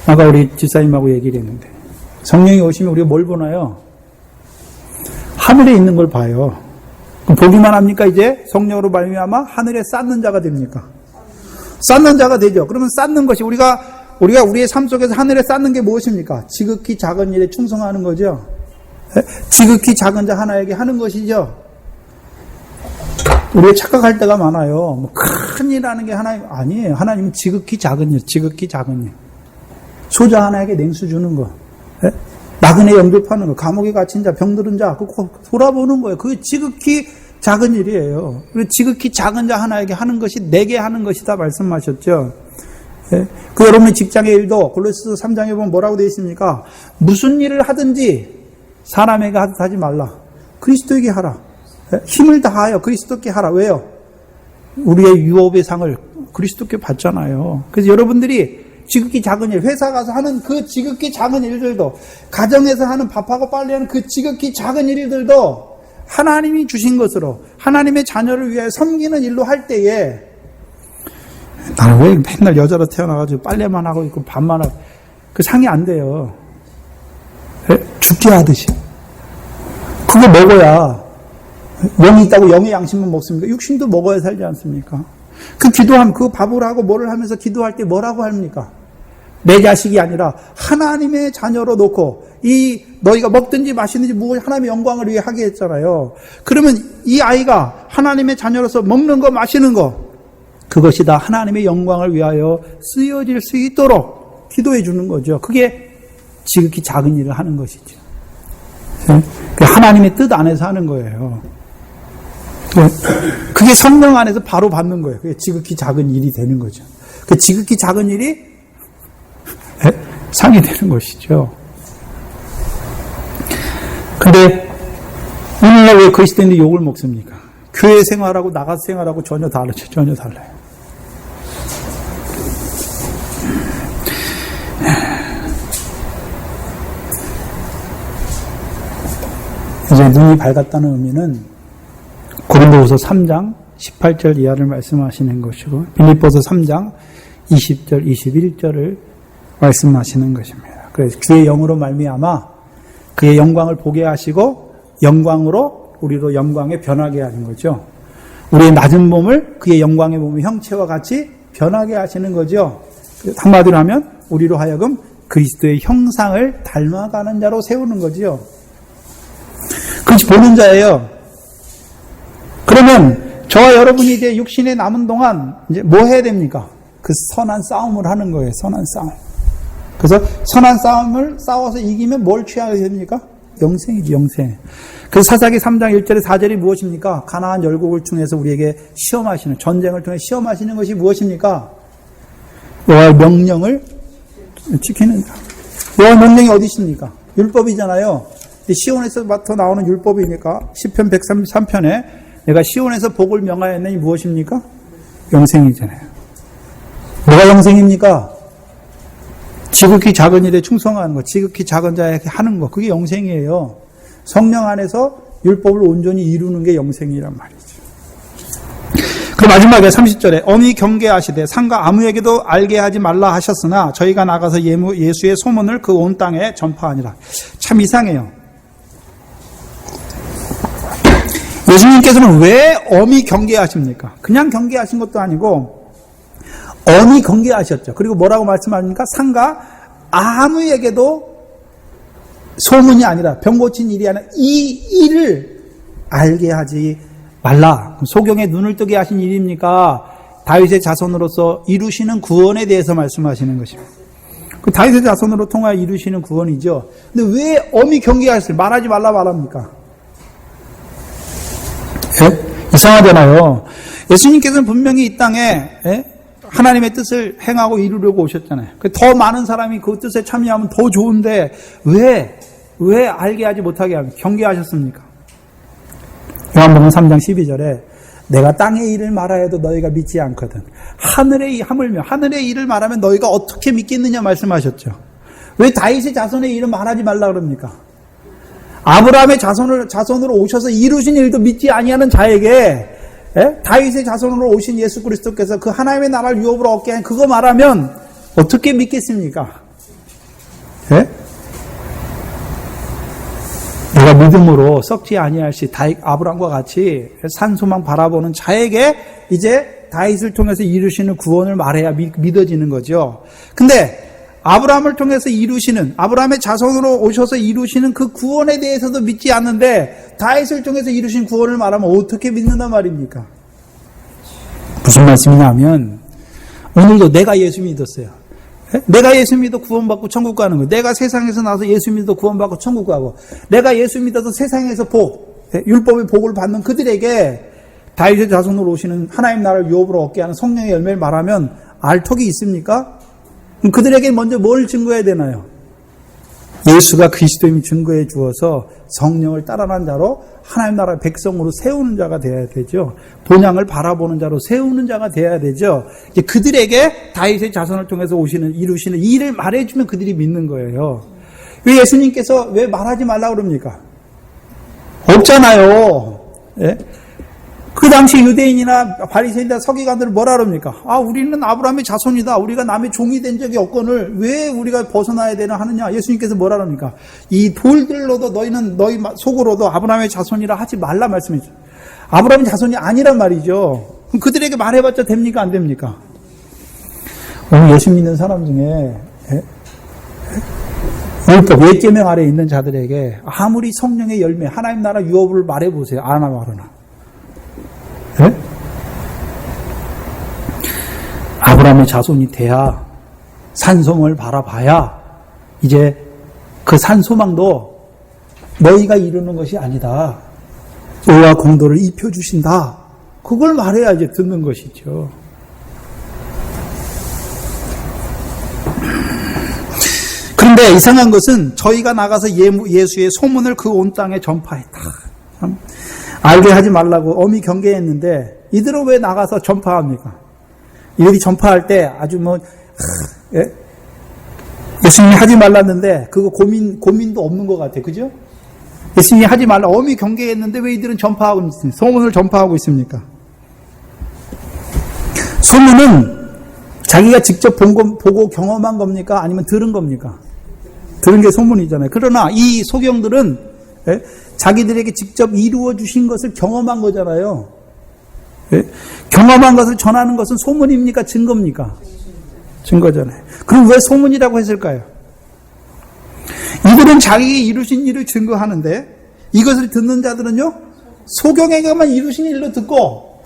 아까 우리 집사님하고 얘기를 했는데, 성령이 오시면 우리가 뭘 보나요? 하늘에 있는 걸 봐요. 그럼 보기만 합니까? 이제 성령으로 말미암아 하늘에 쌓는 자가 됩니까? 쌓는 자가 되죠. 그러면 쌓는 것이 우리가 우리의 삶 속에서 하늘에 쌓는 게 무엇입니까? 지극히 작은 일에 충성하는 거죠. 지극히 작은 자 하나에게 하는 것이죠. 우리가 착각할 때가 많아요. 뭐 큰 일 하는 게 하나님 아니에요. 하나님은 지극히 작은 일, 지극히 작은 일. 소자 하나에게 냉수 주는 거, 나그네 영접하는 거, 감옥에 갇힌 자, 병들은 자, 그거 돌아보는 거예요. 그게 지극히 작은 일이에요. 그리고 지극히 작은 자 하나에게 하는 것이 내게 하는 것이다 말씀하셨죠. 그 여러분의 직장의 일도 골로새서 3장에 보면 뭐라고 되어 있습니까? 무슨 일을 하든지 사람에게 하지 말라. 그리스도에게 하라. 힘을 다하여 그리스도께 하라. 왜요? 우리의 유업의 상을 그리스도께 받잖아요. 그래서 여러분들이 지극히 작은 일, 회사 가서 하는 그 지극히 작은 일들도, 가정에서 하는 밥하고 빨래하는 그 지극히 작은 일들도 하나님이 주신 것으로 하나님의 자녀를 위하여 섬기는 일로 할 때에, 나는 왜 맨날 여자로 태어나가지고 빨래만 하고 있고 밥만 하고, 그 상이 안 돼요. 죽게 하듯이. 그거 먹어야, 영이 있다고 영의 양심만 먹습니까? 육신도 먹어야 살지 않습니까? 그 기도하면, 그 밥을 하고 뭐를 하면서 기도할 때 뭐라고 합니까? 내 자식이 아니라 하나님의 자녀로 놓고, 너희가 먹든지 마시든지 하나님의 영광을 위해 하게 했잖아요. 그러면 이 아이가 하나님의 자녀로서 먹는 거, 마시는 거, 그것이 다 하나님의 영광을 위하여 쓰여질 수 있도록 기도해 주는 거죠. 그게 지극히 작은 일을 하는 것이죠. 하나님의 뜻 안에서 하는 거예요. 그게 성령 안에서 바로 받는 거예요. 그게 지극히 작은 일이 되는 거죠. 그 지극히 작은 일이 상이 되는 것이죠. 근데 오늘날 왜 그리스도인들이 욕을 먹습니까? 교회 생활하고 나가서 생활하고 전혀 다르죠. 전혀 달라요. 이제 눈이 밝았다는 의미는 고린도후서 3장 18절 이하를 말씀하시는 것이고 빌립보서 3장 20절 21절을 말씀하시는 것입니다. 그래서 주의 영으로 말미암아 그의 영광을 보게 하시고 영광으로 우리로 영광에 변하게 하는 거죠. 우리의 낮은 몸을 그의 영광의 몸의 형체와 같이 변하게 하시는 거죠. 한마디로 하면 우리로 하여금 그리스도의 형상을 닮아가는 자로 세우는 거죠. 그것이 보는 자예요. 그러면 저와 여러분이 이제 육신에 남은 동안 이제 뭐 해야 됩니까? 그 선한 싸움을 하는 거예요. 선한 싸움. 그래서 선한 싸움을 싸워서 이기면 뭘 취하게 됩니까? 영생이지, 영생. 그래서 사사기 3장 1절에 4절이 무엇입니까? 가나안 열국을 통해서 우리에게 시험하시는, 전쟁을 통해 시험하시는 것이 무엇입니까? 여호와의 명령을 지키는 자. 여호와의 명령이 어디 있습니까? 율법이잖아요. 시온에서부터 나오는 율법이니까 시편 133편에 내가 시온에서 복을 명하였느니 무엇입니까? 영생이잖아요. 뭐가 영생입니까? 지극히 작은 일에 충성하는 것, 지극히 작은 자에게 하는 것, 그게 영생이에요. 성령 안에서 율법을 온전히 이루는 게 영생이란 말이죠. 그 마지막에 30절에 엄히 경계하시되 상가 아무에게도 알게 하지 말라 하셨으나 저희가 나가서 예수의 소문을 그 온 땅에 전파하니라. 참 이상해요. 예수님께서는 왜 엄히 경계하십니까? 그냥 경계하신 것도 아니고 엄히 경계하셨죠. 그리고 뭐라고 말씀하십니까? 상가 아무에게도 소문이 아니라 병 고친 일이 아니라 이 일을 알게 하지 말라. 소경의 눈을 뜨게 하신 일입니까? 다윗의 자손으로서 이루시는 구원에 대해서 말씀하시는 것입니다. 그 다윗의 자손으로 통하여 이루시는 구원이죠. 근데 왜 엄히 경계하실 말하지 말라 말합니까? 예? 이상하잖아요. 예수님께서는 분명히 이 땅에 하나님의 뜻을 행하고 이루려고 오셨잖아요. 더 많은 사람이 그 뜻에 참여하면 더 좋은데 왜 알게 하지 못하게 하면 경계하셨습니까? 요한복음 3장 12절에 내가 땅의 일을 말하여도 너희가 믿지 않거든. 하물며 하늘의 일을 말하면 너희가 어떻게 믿겠느냐 말씀하셨죠. 왜 다윗의 자손의 일을 말하지 말라 그럽니까? 아브라함의 자손으로 오셔서 이루신 일도 믿지 아니하는 자에게 다윗의 자손으로 오신 예수 그리스도께서 그 하나님의 나라를 유업으로 얻게 한 그거 말하면 어떻게 믿겠습니까? 내가 믿음으로 썩지 아니할 시 아브라함과 같이 산소망 바라보는 자에게 이제 다윗을 통해서 이루시는 구원을 말해야 믿어지는 거죠. 근데 아브라함을 통해서 이루시는, 아브라함의 자손으로 오셔서 이루시는 그 구원에 대해서도 믿지 않는데 다윗을 통해서 이루신 구원을 말하면 어떻게 믿는단 말입니까? 무슨 말씀이냐면 오늘도 내가 예수 믿었어요. 내가 예수 믿어 구원받고 천국 가는 거예요. 내가 세상에서 나와서 예수 믿어 구원받고 천국 가고 내가 예수 믿어서 세상에서 율법의 복을 받는 그들에게 다윗의 자손으로 오시는 하나님 나라를 유업으로 얻게 하는 성령의 열매를 말하면 알 턱이 있습니까? 그들에게 먼저 뭘 증거해야 되나요? 예수가 그리스도임을 증거해 주어서 성령을 따라난 자로 하나님 나라의 백성으로 세우는 자가 되어야 되죠. 본향을 바라보는 자로 세우는 자가 되어야 되죠. 이제 그들에게 다윗의 자손을 통해서 이루시는 이 일을 말해주면 그들이 믿는 거예요. 왜 예수님께서 왜 말하지 말라고 그럽니까? 없잖아요. 예? 그 당시 유대인이나 바리새인이나 서기관들은 뭐라 그럽니까? 우리는 아브라함의 자손이다. 우리가 남의 종이 된 적이 없거늘 왜 우리가 벗어나야 되나 하느냐? 예수님께서 뭐라 그럽니까? 이 돌들로도 너희 속으로도 아브라함의 자손이라 하지 말라 말씀이죠. 아브라함의 자손이 아니란 말이죠. 그럼 그들에게 말해봤자 됩니까? 안 됩니까? 오늘 예수 믿는 사람 중에 율법, 옛계명 아래에 있는 자들에게 아무리 성령의 열매, 하나님 나라 유업을 말해보세요. 아나 말하나. 네? 아브라함의 자손이 돼야 산소망을 바라봐야 이제 그 산소망도 너희가 이루는 것이 아니다. 의와 공도를 입혀주신다. 그걸 말해야 이제 듣는 것이죠. 그런데 이상한 것은 저희가 나가서 예수의 소문을 그 온 땅에 전파했다. 참 알게 하지 말라고 엄히 경계했는데 이들은 왜 나가서 전파합니까? 이들이 전파할 때 아주 예수님이 하지 말랐는데 그거 고민도 없는 것 같아요. 그죠? 예수님이 하지 말라 엄히 경계했는데 왜 이들은 전파하고 있습니까? 소문을 전파하고 있습니까? 소문은 자기가 직접 보고 경험한 겁니까? 아니면 들은 겁니까? 들은 게 소문이잖아요. 그러나 이 소경들은 자기들에게 직접 이루어 주신 것을 경험한 거잖아요. 경험한 것을 전하는 것은 소문입니까? 증거입니까? 증거잖아요. 그럼 왜 소문이라고 했을까요? 이들은 자기에게 이루신 일을 증거하는데 이것을 듣는 자들은요, 소경에게만 이루신 일로 듣고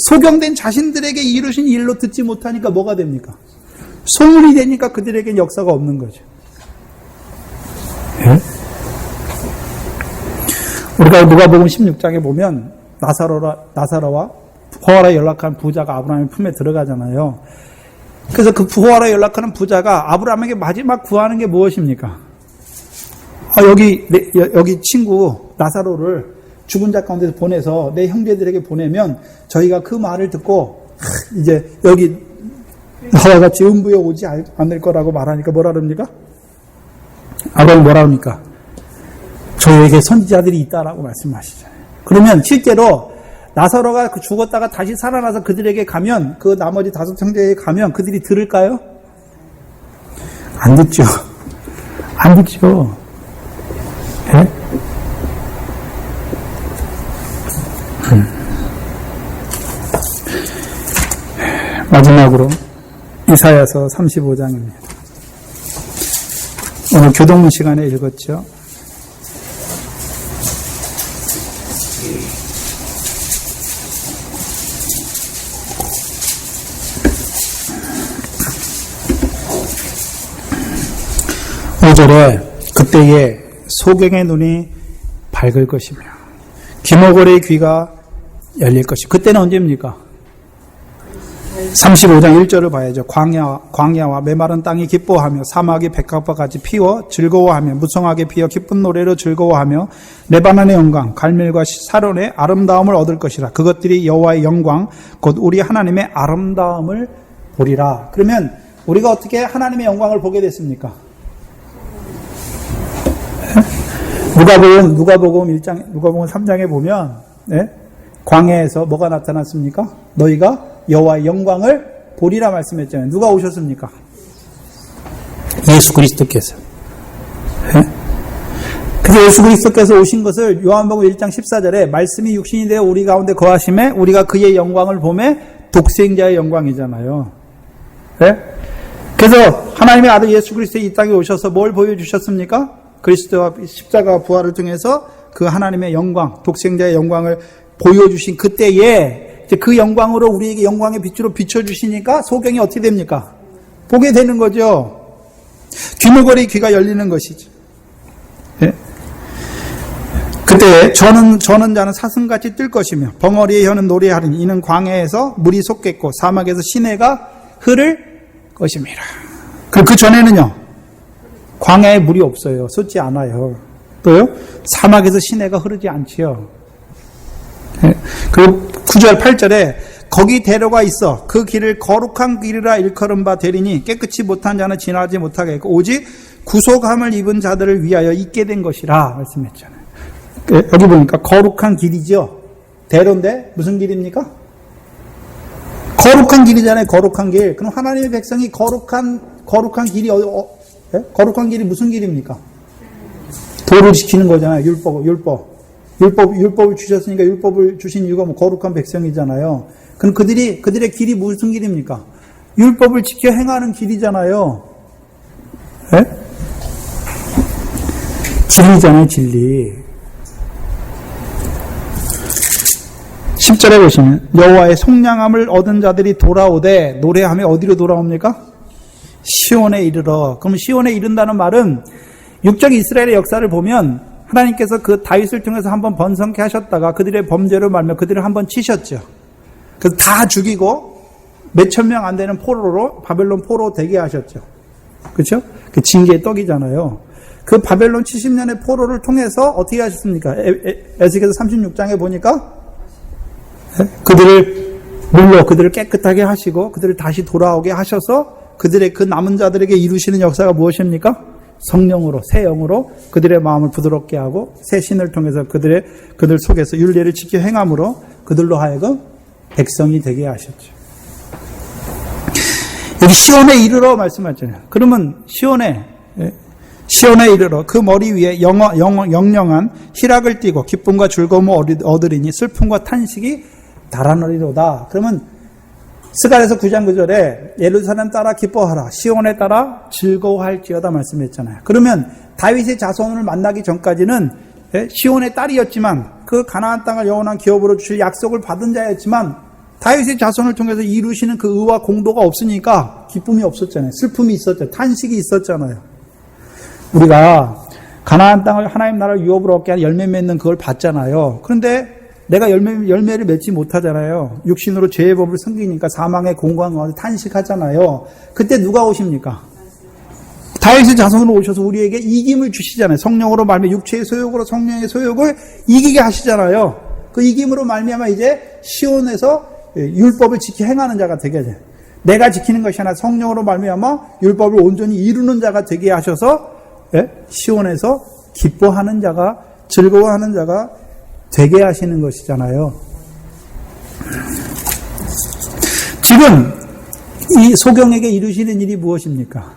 소경된 자신들에게 이루신 일로 듣지 못하니까 뭐가 됩니까? 소문이 되니까 그들에겐 역사가 없는 거죠. 예? 우리가 누가복음 16장에 보면 나사로와 부활에 연락한 부자가 아브라함의 품에 들어가잖아요. 그래서 그 부활에 연락하는 부자가 아브라함에게 마지막 구하는 게 무엇입니까? 여기 친구 나사로를 죽은 자 가운데서 보내서 내 형제들에게 보내면 저희가 그 말을 듣고 이제 여기 나와 같이 음부에 오지 않을 거라고 말하니까 뭐라 그럽니까? 아브라함이 뭐라 합니까? 저희에게 선지자들이 있다라고 말씀하시잖아요. 그러면 실제로 나사로가 죽었다가 다시 살아나서 그들에게 가면, 그 나머지 5 형제에게 가면 그들이 들을까요? 안 듣죠. 안 듣죠. 예? 마지막으로 이사야서 35장입니다. 오늘 교동 시간에 읽었죠. 그때에 소경의 눈이 밝을 것이며 귀머거리의 귀가 열릴 것이고, 그때는 언제입니까? 35장 1절을 봐야죠. 광야와 메마른 땅이 기뻐하며 사막이 백합과 같이 피워 즐거워하며 무성하게 피어 기쁜 노래로 즐거워하며 레바논의 영광 갈멜과 사론의 아름다움을 얻을 것이라. 그것들이 여호와의 영광 곧 우리 하나님의 아름다움을 보리라. 그러면 우리가 어떻게 하나님의 영광을 보게 됐습니까? 누가복음 3장에 보면 광야에서 뭐가 나타났습니까? 너희가 여호와의 영광을 보리라 말씀했잖아요. 누가 오셨습니까? 예수 그리스도께서. 그래서 예수 그리스도께서 오신 것을 요한복음 1장 14절에 말씀이 육신이 되어 우리 가운데 거하심에 우리가 그의 영광을 보매 독생자의 영광이잖아요. 그래서 하나님의 아들 예수 그리스도의 이 땅에 오셔서 뭘 보여주셨습니까? 그리스도와 십자가 부활을 통해서 그 하나님의 영광, 독생자의 영광을 보여주신 그때에 이제 그 영광으로 우리에게 영광의 빛으로 비춰주시니까 소경이 어떻게 됩니까? 보게 되는 거죠. 귀머거리 귀가 열리는 것이죠. 예? 그때 저는 자는 사슴같이 뜰 것이며 벙어리의 혀는 노래하리니 이는 광야에서 물이 솟겠고 사막에서 시내가 흐를 것임이라. 그 전에는요, 광야에 물이 없어요. 솟지 않아요. 또요, 사막에서 시내가 흐르지 않지요. 그리고 9절 8절에 거기 대로가 있어 그 길을 거룩한 길이라 일컬은 바 되리니 깨끗이 못한 자는 지나지 못하게 했고 오직 구속함을 입은 자들을 위하여 있게 된 것이라 말씀했잖아요. 여기 보니까 거룩한 길이죠. 대로인데 무슨 길입니까? 거룩한 길이잖아요. 거룩한 길. 그럼 하나님의 백성이 거룩한 길이 거룩한 길이 무슨 길입니까? 도를 지키는 거잖아요. 율법을 주셨으니까 율법을 주신 이유가 뭐 거룩한 백성이잖아요. 그럼 그들의 길이 무슨 길입니까? 율법을 지켜 행하는 길이잖아요. 진리잖아요, 진리. 10절에 보시면 여호와의 속량함을 얻은 자들이 돌아오되 노래하며 어디로 돌아옵니까? 시온에 이르러. 그럼 시온에 이른다는 말은 육적 이스라엘의 역사를 보면 하나님께서 그 다윗을 통해서 한번 번성케 하셨다가 그들의 범죄로 말며 그들을 한번 치셨죠. 그래서 다 죽이고 몇천 명 안 되는 포로로 바벨론 포로 되게 하셨죠. 그렇죠? 그 징계의 떡이잖아요. 그 바벨론 70년의 포로를 통해서 어떻게 하셨습니까? 에스겔서 36장에 보니까 그들을 물로 그들을 깨끗하게 하시고 그들을 다시 돌아오게 하셔서 그들의 그 남은 자들에게 이루시는 역사가 무엇입니까? 성령으로, 새 영으로 그들의 마음을 부드럽게 하고 새 신을 통해서 그들 속에서 율례를 지켜 행함으로 그들로 하여금 백성이 되게 하셨죠. 여기 시온에 이르러 말씀하잖아요. 그러면 시온에 이르러 그 머리 위에 영영한 희락을 띠고 기쁨과 즐거움을 얻으리니 슬픔과 탄식이 달아나리로다. 그러면 스가랴서 9장 9절에 예루살렘 따라 기뻐하라 시온에 따라 즐거워할지어다 말씀했잖아요. 그러면 다윗의 자손을 만나기 전까지는 시온의 딸이었지만 그 가나안 땅을 영원한 기업으로 주실 약속을 받은 자였지만 다윗의 자손을 통해서 이루시는 그 의와 공도가 없으니까 기쁨이 없었잖아요. 슬픔이 있었죠. 탄식이 있었잖아요. 우리가 가나안 땅을 하나님 나라를 유업으로 얻게 한 열매 맺는 그걸 봤잖아요. 그런데 내가 열매를 맺지 못하잖아요. 육신으로 죄의 법을 섬기니까 사망의 공고한 가운데 탄식하잖아요. 그때 누가 오십니까? 다윗의 자손으로 오셔서 우리에게 이김을 주시잖아요. 성령으로 말미암아 육체의 소욕으로 성령의 소욕을 이기게 하시잖아요. 그 이김으로 말미암아 이제 시온에서 율법을 지켜 행하는 자가 되게 돼요. 내가 지키는 것이 아니라 성령으로 말미암아 율법을 온전히 이루는 자가 되게 하셔서 시온에서 기뻐하는 자가 즐거워하는 자가 되게 하시는 것이잖아요. 지금 이 소경에게 이루시는 일이 무엇입니까?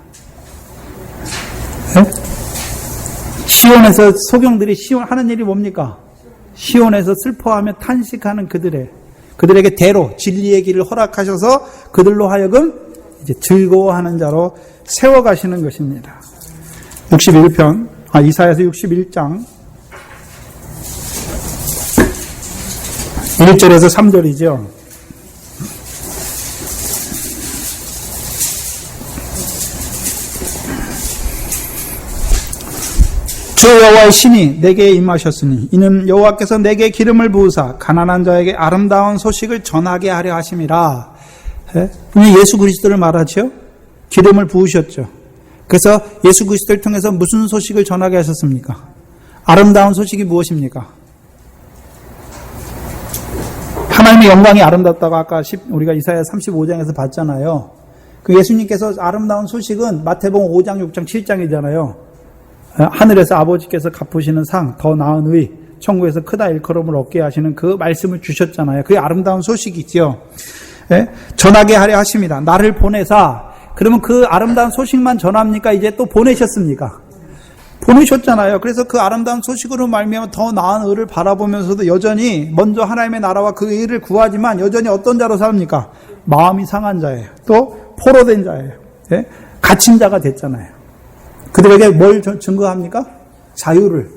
시온에서 소경들이 하는 일이 뭡니까? 시온에서 슬퍼하며 탄식하는 그들에게 대로 진리의 길을 허락하셔서 그들로 하여금 이제 즐거워하는 자로 세워가시는 것입니다. 61편, 이사야서 61장 1절에서 3절이죠. 주 여호와의 신이 내게 임하셨으니 이는 여호와께서 내게 기름을 부으사 가난한 자에게 아름다운 소식을 전하게 하려 하심이라. 예수 그리스도를 말하죠. 기름을 부으셨죠. 그래서 예수 그리스도를 통해서 무슨 소식을 전하게 하셨습니까? 아름다운 소식이 무엇입니까? 하나님의 영광이 아름답다고 아까 우리가 이사야 35장에서 봤잖아요. 그 예수님께서 아름다운 소식은 마태복음 5장, 6장, 7장이잖아요. 하늘에서 아버지께서 갚으시는 상, 더 나은 의, 천국에서 크다 일컬음을 얻게 하시는 그 말씀을 주셨잖아요. 그게 아름다운 소식이죠. 전하게 하려 하십니다. 나를 보내사. 그러면 그 아름다운 소식만 전합니까? 이제 또 보내셨습니까? 보내셨잖아요. 그래서 그 아름다운 소식으로 말미암아 더 나은 의를 바라보면서도 여전히 먼저 하나님의 나라와 그 의를 구하지만 여전히 어떤 자로 삽니까? 마음이 상한 자예요. 또 포로된 자예요. 갇힌 자가 됐잖아요. 그들에게 뭘 증거합니까? 자유를,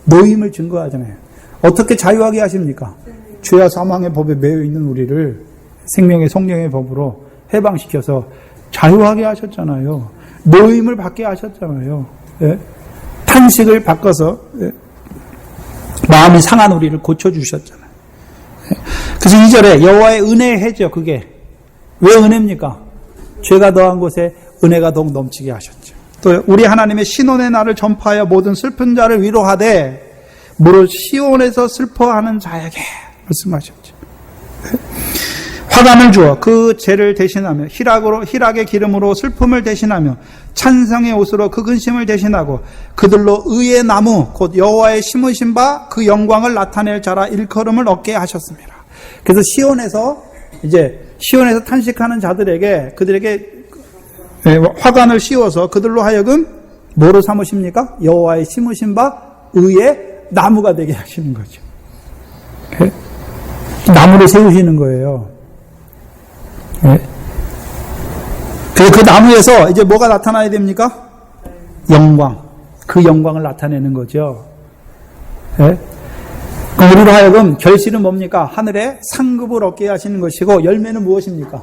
노임을 증거하잖아요. 어떻게 자유하게 하십니까? 죄와 사망의 법에 매여 있는 우리를 생명의 성령의 법으로 해방시켜서 자유하게 하셨잖아요. 노임을 받게 하셨잖아요. 탄식을 바꿔서 마음이 상한 우리를 고쳐주셨잖아요. 그래서 2절에 여호와의 은혜의 해죠. 그게 왜 은혜입니까? 죄가 더한 곳에 은혜가 더욱 넘치게 하셨죠. 또 우리 하나님의 신원의 날을 전파하여 모든 슬픈 자를 위로하되 무릇 시온에서 슬퍼하는 자에게 말씀하셨죠. 화관을 주어 그 죄를 대신하며 희락의 기름으로 슬픔을 대신하며 찬성의 옷으로 그 근심을 대신하고 그들로 의의 나무 곧 여호와의 심으신 바 그 영광을 나타낼 자라 일컬음을 얻게 하셨습니다. 그래서 시온에서 탄식하는 자들에게 그들에게 화관을 씌워서 그들로 하여금 뭐로 삼으십니까? 여호와의 심으신 바 의의 나무가 되게 하시는 거죠. 나무를 세우시는 거예요. 그래서 그 나무에서 이제 뭐가 나타나야 됩니까? 영광. 그 영광을 나타내는 거죠. 그럼 우리로 하여금 결실은 뭡니까? 하늘에 상급을 얻게 하시는 것이고 열매는 무엇입니까?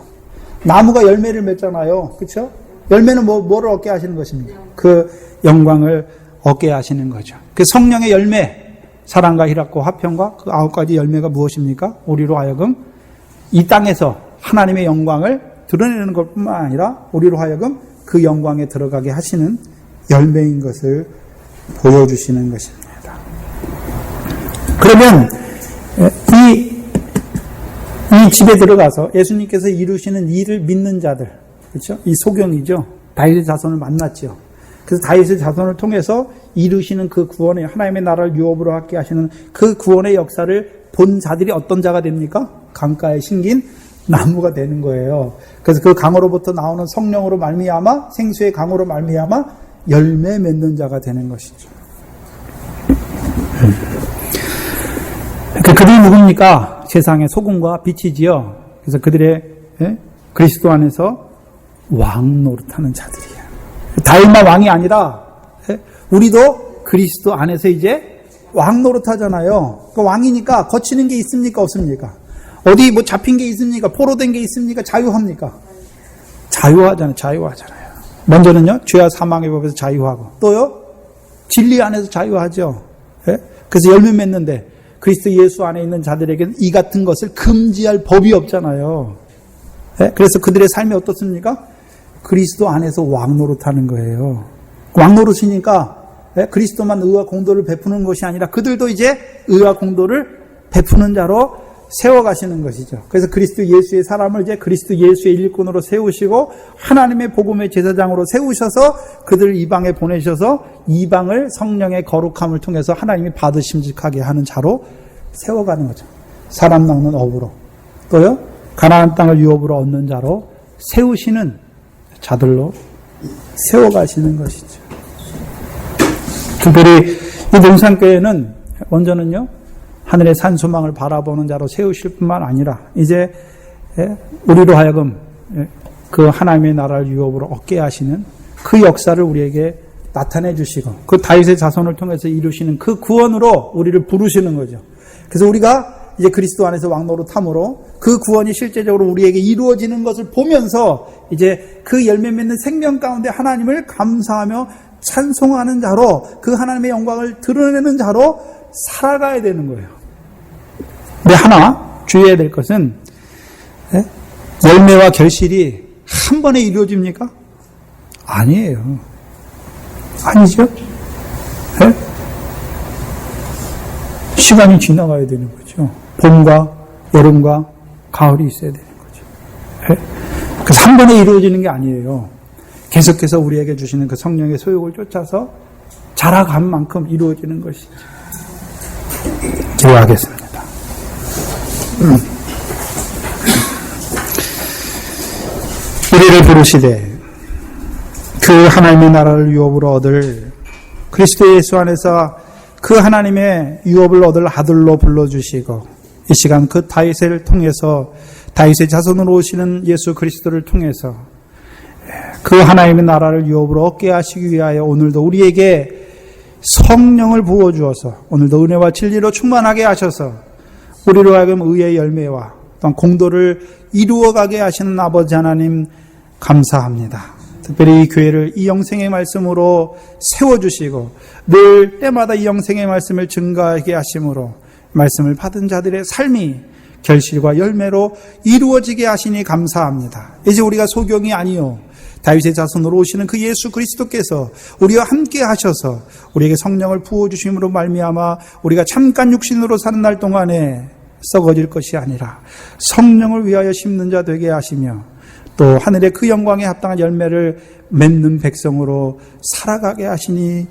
나무가 열매를 맺잖아요. 그렇죠? 열매는 뭐를 얻게 하시는 것입니까? 그 영광을 얻게 하시는 거죠. 그 성령의 열매, 사랑과 희락과 화평과 그 9가지 열매가 무엇입니까? 우리로 하여금 이 땅에서 하나님의 영광을 드러내는 것뿐만 아니라 우리로 하여금 그 영광에 들어가게 하시는 열매인 것을 보여주시는 것입니다. 그러면 이 집에 들어가서 예수님께서 이루시는 일을 믿는 자들, 그렇죠? 이 소경이죠. 다윗의 자손을 만났죠. 그래서 다윗의 자손을 통해서 이루시는 그 구원의 하나님의 나라를 유업으로 갖게 하시는 그 구원의 역사를 본 자들이 어떤 자가 됩니까? 강가에 심긴 나무가 되는 거예요. 그래서 그 강으로부터 나오는 성령으로 말미암아 생수의 강으로 말미암아 열매 맺는 자가 되는 것이죠. 그들이 누굽니까? 세상의 소금과 빛이지요. 그래서 그들의 그리스도 안에서 왕 노릇하는 자들이에요. 다윗만 왕이 아니라 우리도 그리스도 안에서 이제 왕 노릇하잖아요. 그 왕이니까 거치는 게 있습니까? 없습니까? 어디 뭐 잡힌 게 있습니까? 포로된 게 있습니까? 자유합니까? 자유하잖아요. 먼저는요, 죄와 사망의 법에서 자유하고, 또요, 진리 안에서 자유하죠. 그래서 열매 맺는데, 그리스도 예수 안에 있는 자들에게는 이 같은 것을 금지할 법이 없잖아요. 그래서 그들의 삶이 어떻습니까? 그리스도 안에서 왕 노릇하는 거예요. 왕 노릇이니까 그리스도만 의와 공도를 베푸는 것이 아니라 그들도 이제 의와 공도를 베푸는 자로 세워가시는 것이죠. 그래서 그리스도 예수의 사람을 이제 그리스도 예수의 일꾼으로 세우시고 하나님의 복음의 제사장으로 세우셔서 그들을 이방에 보내셔서 이방을 성령의 거룩함을 통해서 하나님이 받으심직하게 하는 자로 세워가는 거죠. 사람 낚는 업으로, 또요 가나안 땅을 유업으로 얻는 자로 세우시는 자들로 세워가시는 것이죠. 특별히 이 농산교회는 먼저는요, 하늘의 산소망을 바라보는 자로 세우실 뿐만 아니라 이제 우리로 하여금 그 하나님의 나라를 유업으로 얻게 하시는 그 역사를 우리에게 나타내 주시고 그 다윗의 자손을 통해서 이루시는 그 구원으로 우리를 부르시는 거죠. 그래서 우리가 이제 그리스도 안에서 왕노릇함으로 그 구원이 실제적으로 우리에게 이루어지는 것을 보면서 이제 그 열매 맺는 생명 가운데 하나님을 감사하며 찬송하는 자로 그 하나님의 영광을 드러내는 자로 살아가야 되는 거예요. 근데 하나 주의해야 될 것은 열매와 결실이 한 번에 이루어집니까? 아니에요. 아니죠? 시간이 지나가야 되는 거죠. 봄과 여름과 가을이 있어야 되는 거죠. 그래서 한 번에 이루어지는 게 아니에요. 계속해서 우리에게 주시는 그 성령의 소욕을 쫓아서 자라간 만큼 이루어지는 것이죠. 기도하겠습니다. 우리를 부르시되 그 하나님의 나라를 유업으로 얻을 그리스도 예수 안에서 그 하나님의 유업을 얻을 아들로 불러주시고 이 시간 그 다윗을 통해서 다윗의 자손으로 오시는 예수 그리스도를 통해서 그 하나님의 나라를 유업으로 얻게 하시기 위하여 오늘도 우리에게 성령을 부어주어서 오늘도 은혜와 진리로 충만하게 하셔서 우리로 하여금 의의 열매와 또한 공도를 이루어가게 하시는 아버지 하나님 감사합니다. 특별히 이 교회를 이 영생의 말씀으로 세워주시고 늘 때마다 이 영생의 말씀을 증거하게 하심으로 말씀을 받은 자들의 삶이 결실과 열매로 이루어지게 하시니 감사합니다. 이제 우리가 소경이 아니요 다윗의 자손으로 오시는 그 예수 그리스도께서 우리와 함께 하셔서 우리에게 성령을 부어주심으로 말미암아 우리가 잠깐 육신으로 사는 날 동안에 썩어질 것이 아니라 성령을 위하여 심는 자 되게 하시며 또 하늘의 그 영광에 합당한 열매를 맺는 백성으로 살아가게 하시니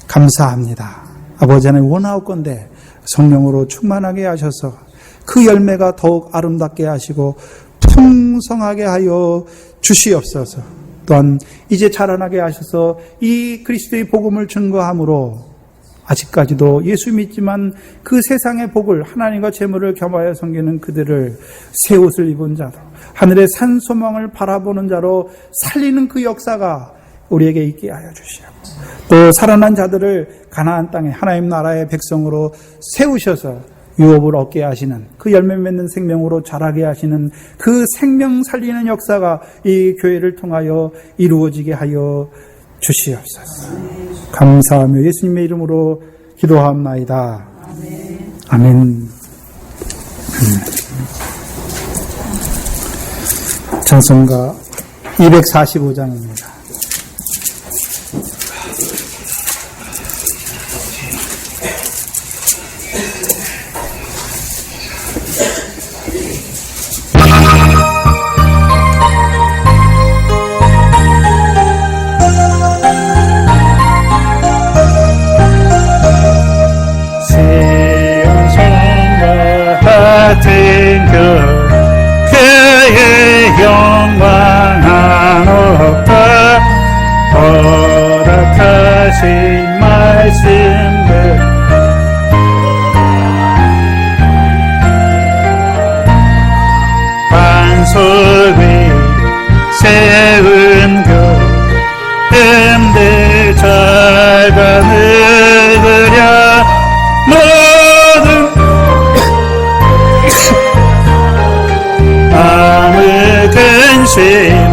감사합니다. 아버지 하나님 원하옵건대 성령으로 충만하게 하셔서 그 열매가 더욱 아름답게 하시고 풍성하게 하여 주시옵소서. 또한 이제 자라나게 하셔서 이 그리스도의 복음을 증거함으로 아직까지도 예수 믿지만 그 세상의 복을 하나님과 재물을 겸하여 섬기는 그들을 새 옷을 입은 자로 하늘의 산 소망을 바라보는 자로 살리는 그 역사가 우리에게 있게 하여 주시옵소서. 또 살아난 자들을 가나안 땅에 하나님 나라의 백성으로 세우셔서 유업을 얻게 하시는 그 열매 맺는 생명으로 자라게 하시는 그 생명 살리는 역사가 이 교회를 통하여 이루어지게 하여 주시옵소서. 감사하며 예수님의 이름으로 기도하옵나이다. 아멘. 찬송가 245장입니다. 같은 그의 영광 한없다 허락하신 말씀들 반석 위 세운 교회들 잘가느으랴 아무 근심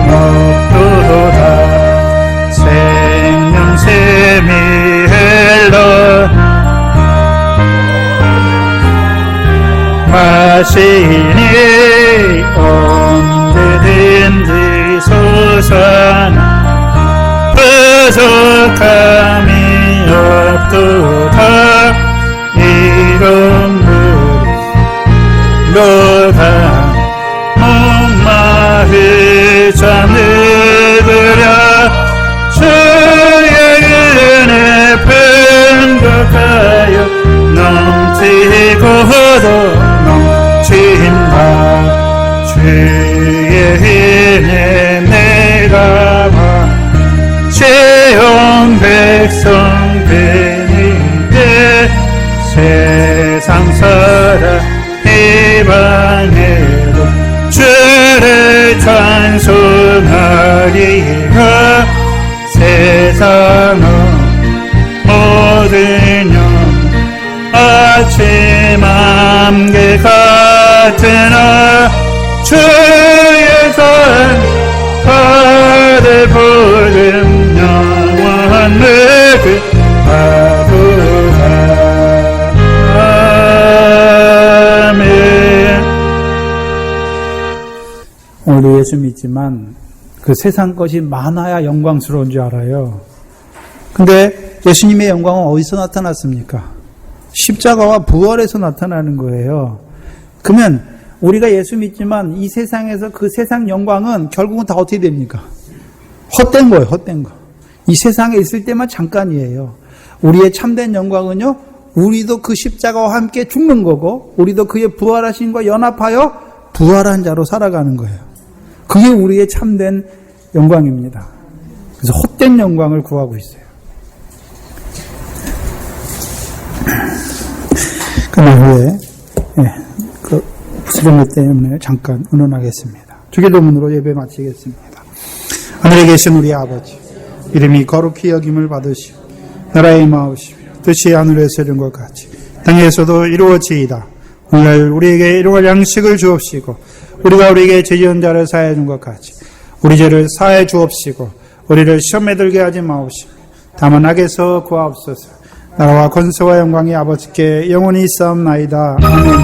없도다 생명샘이 흘러 마시니 언제든지 솟아나 부족함이 없도다 이런 물로가 목마르 잠들으랴 주의 은혜 풍족하여 넘치고도 넘친다 주의 은혜 내가 봐 지온 백성 되는데 세상 살아 이방에도 주를 찬송하리라 세상은 모든 영 아침 안개 같으나 주의 산 가득 붉은 영원 늙은 하루가 오늘도 예수 믿지만 그 세상 것이 많아야 영광스러운 줄 알아요. 근데 예수님의 영광은 어디서 나타났습니까? 십자가와 부활에서 나타나는 거예요. 그러면 우리가 예수 믿지만 이 세상에서 그 세상 영광은 결국은 다 어떻게 됩니까? 헛된 거예요, 헛된 거. 이 세상에 있을 때만 잠깐이에요. 우리의 참된 영광은요, 우리도 그 십자가와 함께 죽는 거고, 우리도 그의 부활하신과 연합하여 부활한 자로 살아가는 거예요. 그게 우리의 참된 영광입니다. 그래서 헛된 영광을 구하고 있어요. 그날 후에 그 수련회 때문에 잠깐 의논하겠습니다. 주기도문으로 예배 마치겠습니다. 하늘에 계신 우리 아버지, 이름이 거룩히 여김을 받으시오. 나라의 임하옵시며 뜻이 하늘에서 이룬 것 같이 땅에서도 이루어지이다. 오늘 우리에게 일용할 양식을 주옵시고 우리가 우리에게 죄지은 자를 사하여 준 것 같이 우리 죄를 사하여 주옵시고 우리를 시험에 들게 하지 마옵시며 다만 악에서 구하옵소서. 나라와 권세와 영광이 아버지께 영원히 있사옵나이다. 아멘.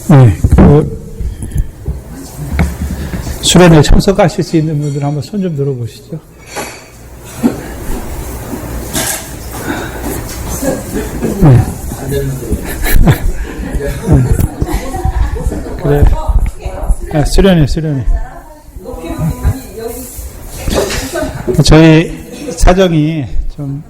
네, 수련회에 참석하실 수 있는 분들 한번 손 좀 들어보시죠. 네. 그래. 아, 수련회. 저희 사정이 좀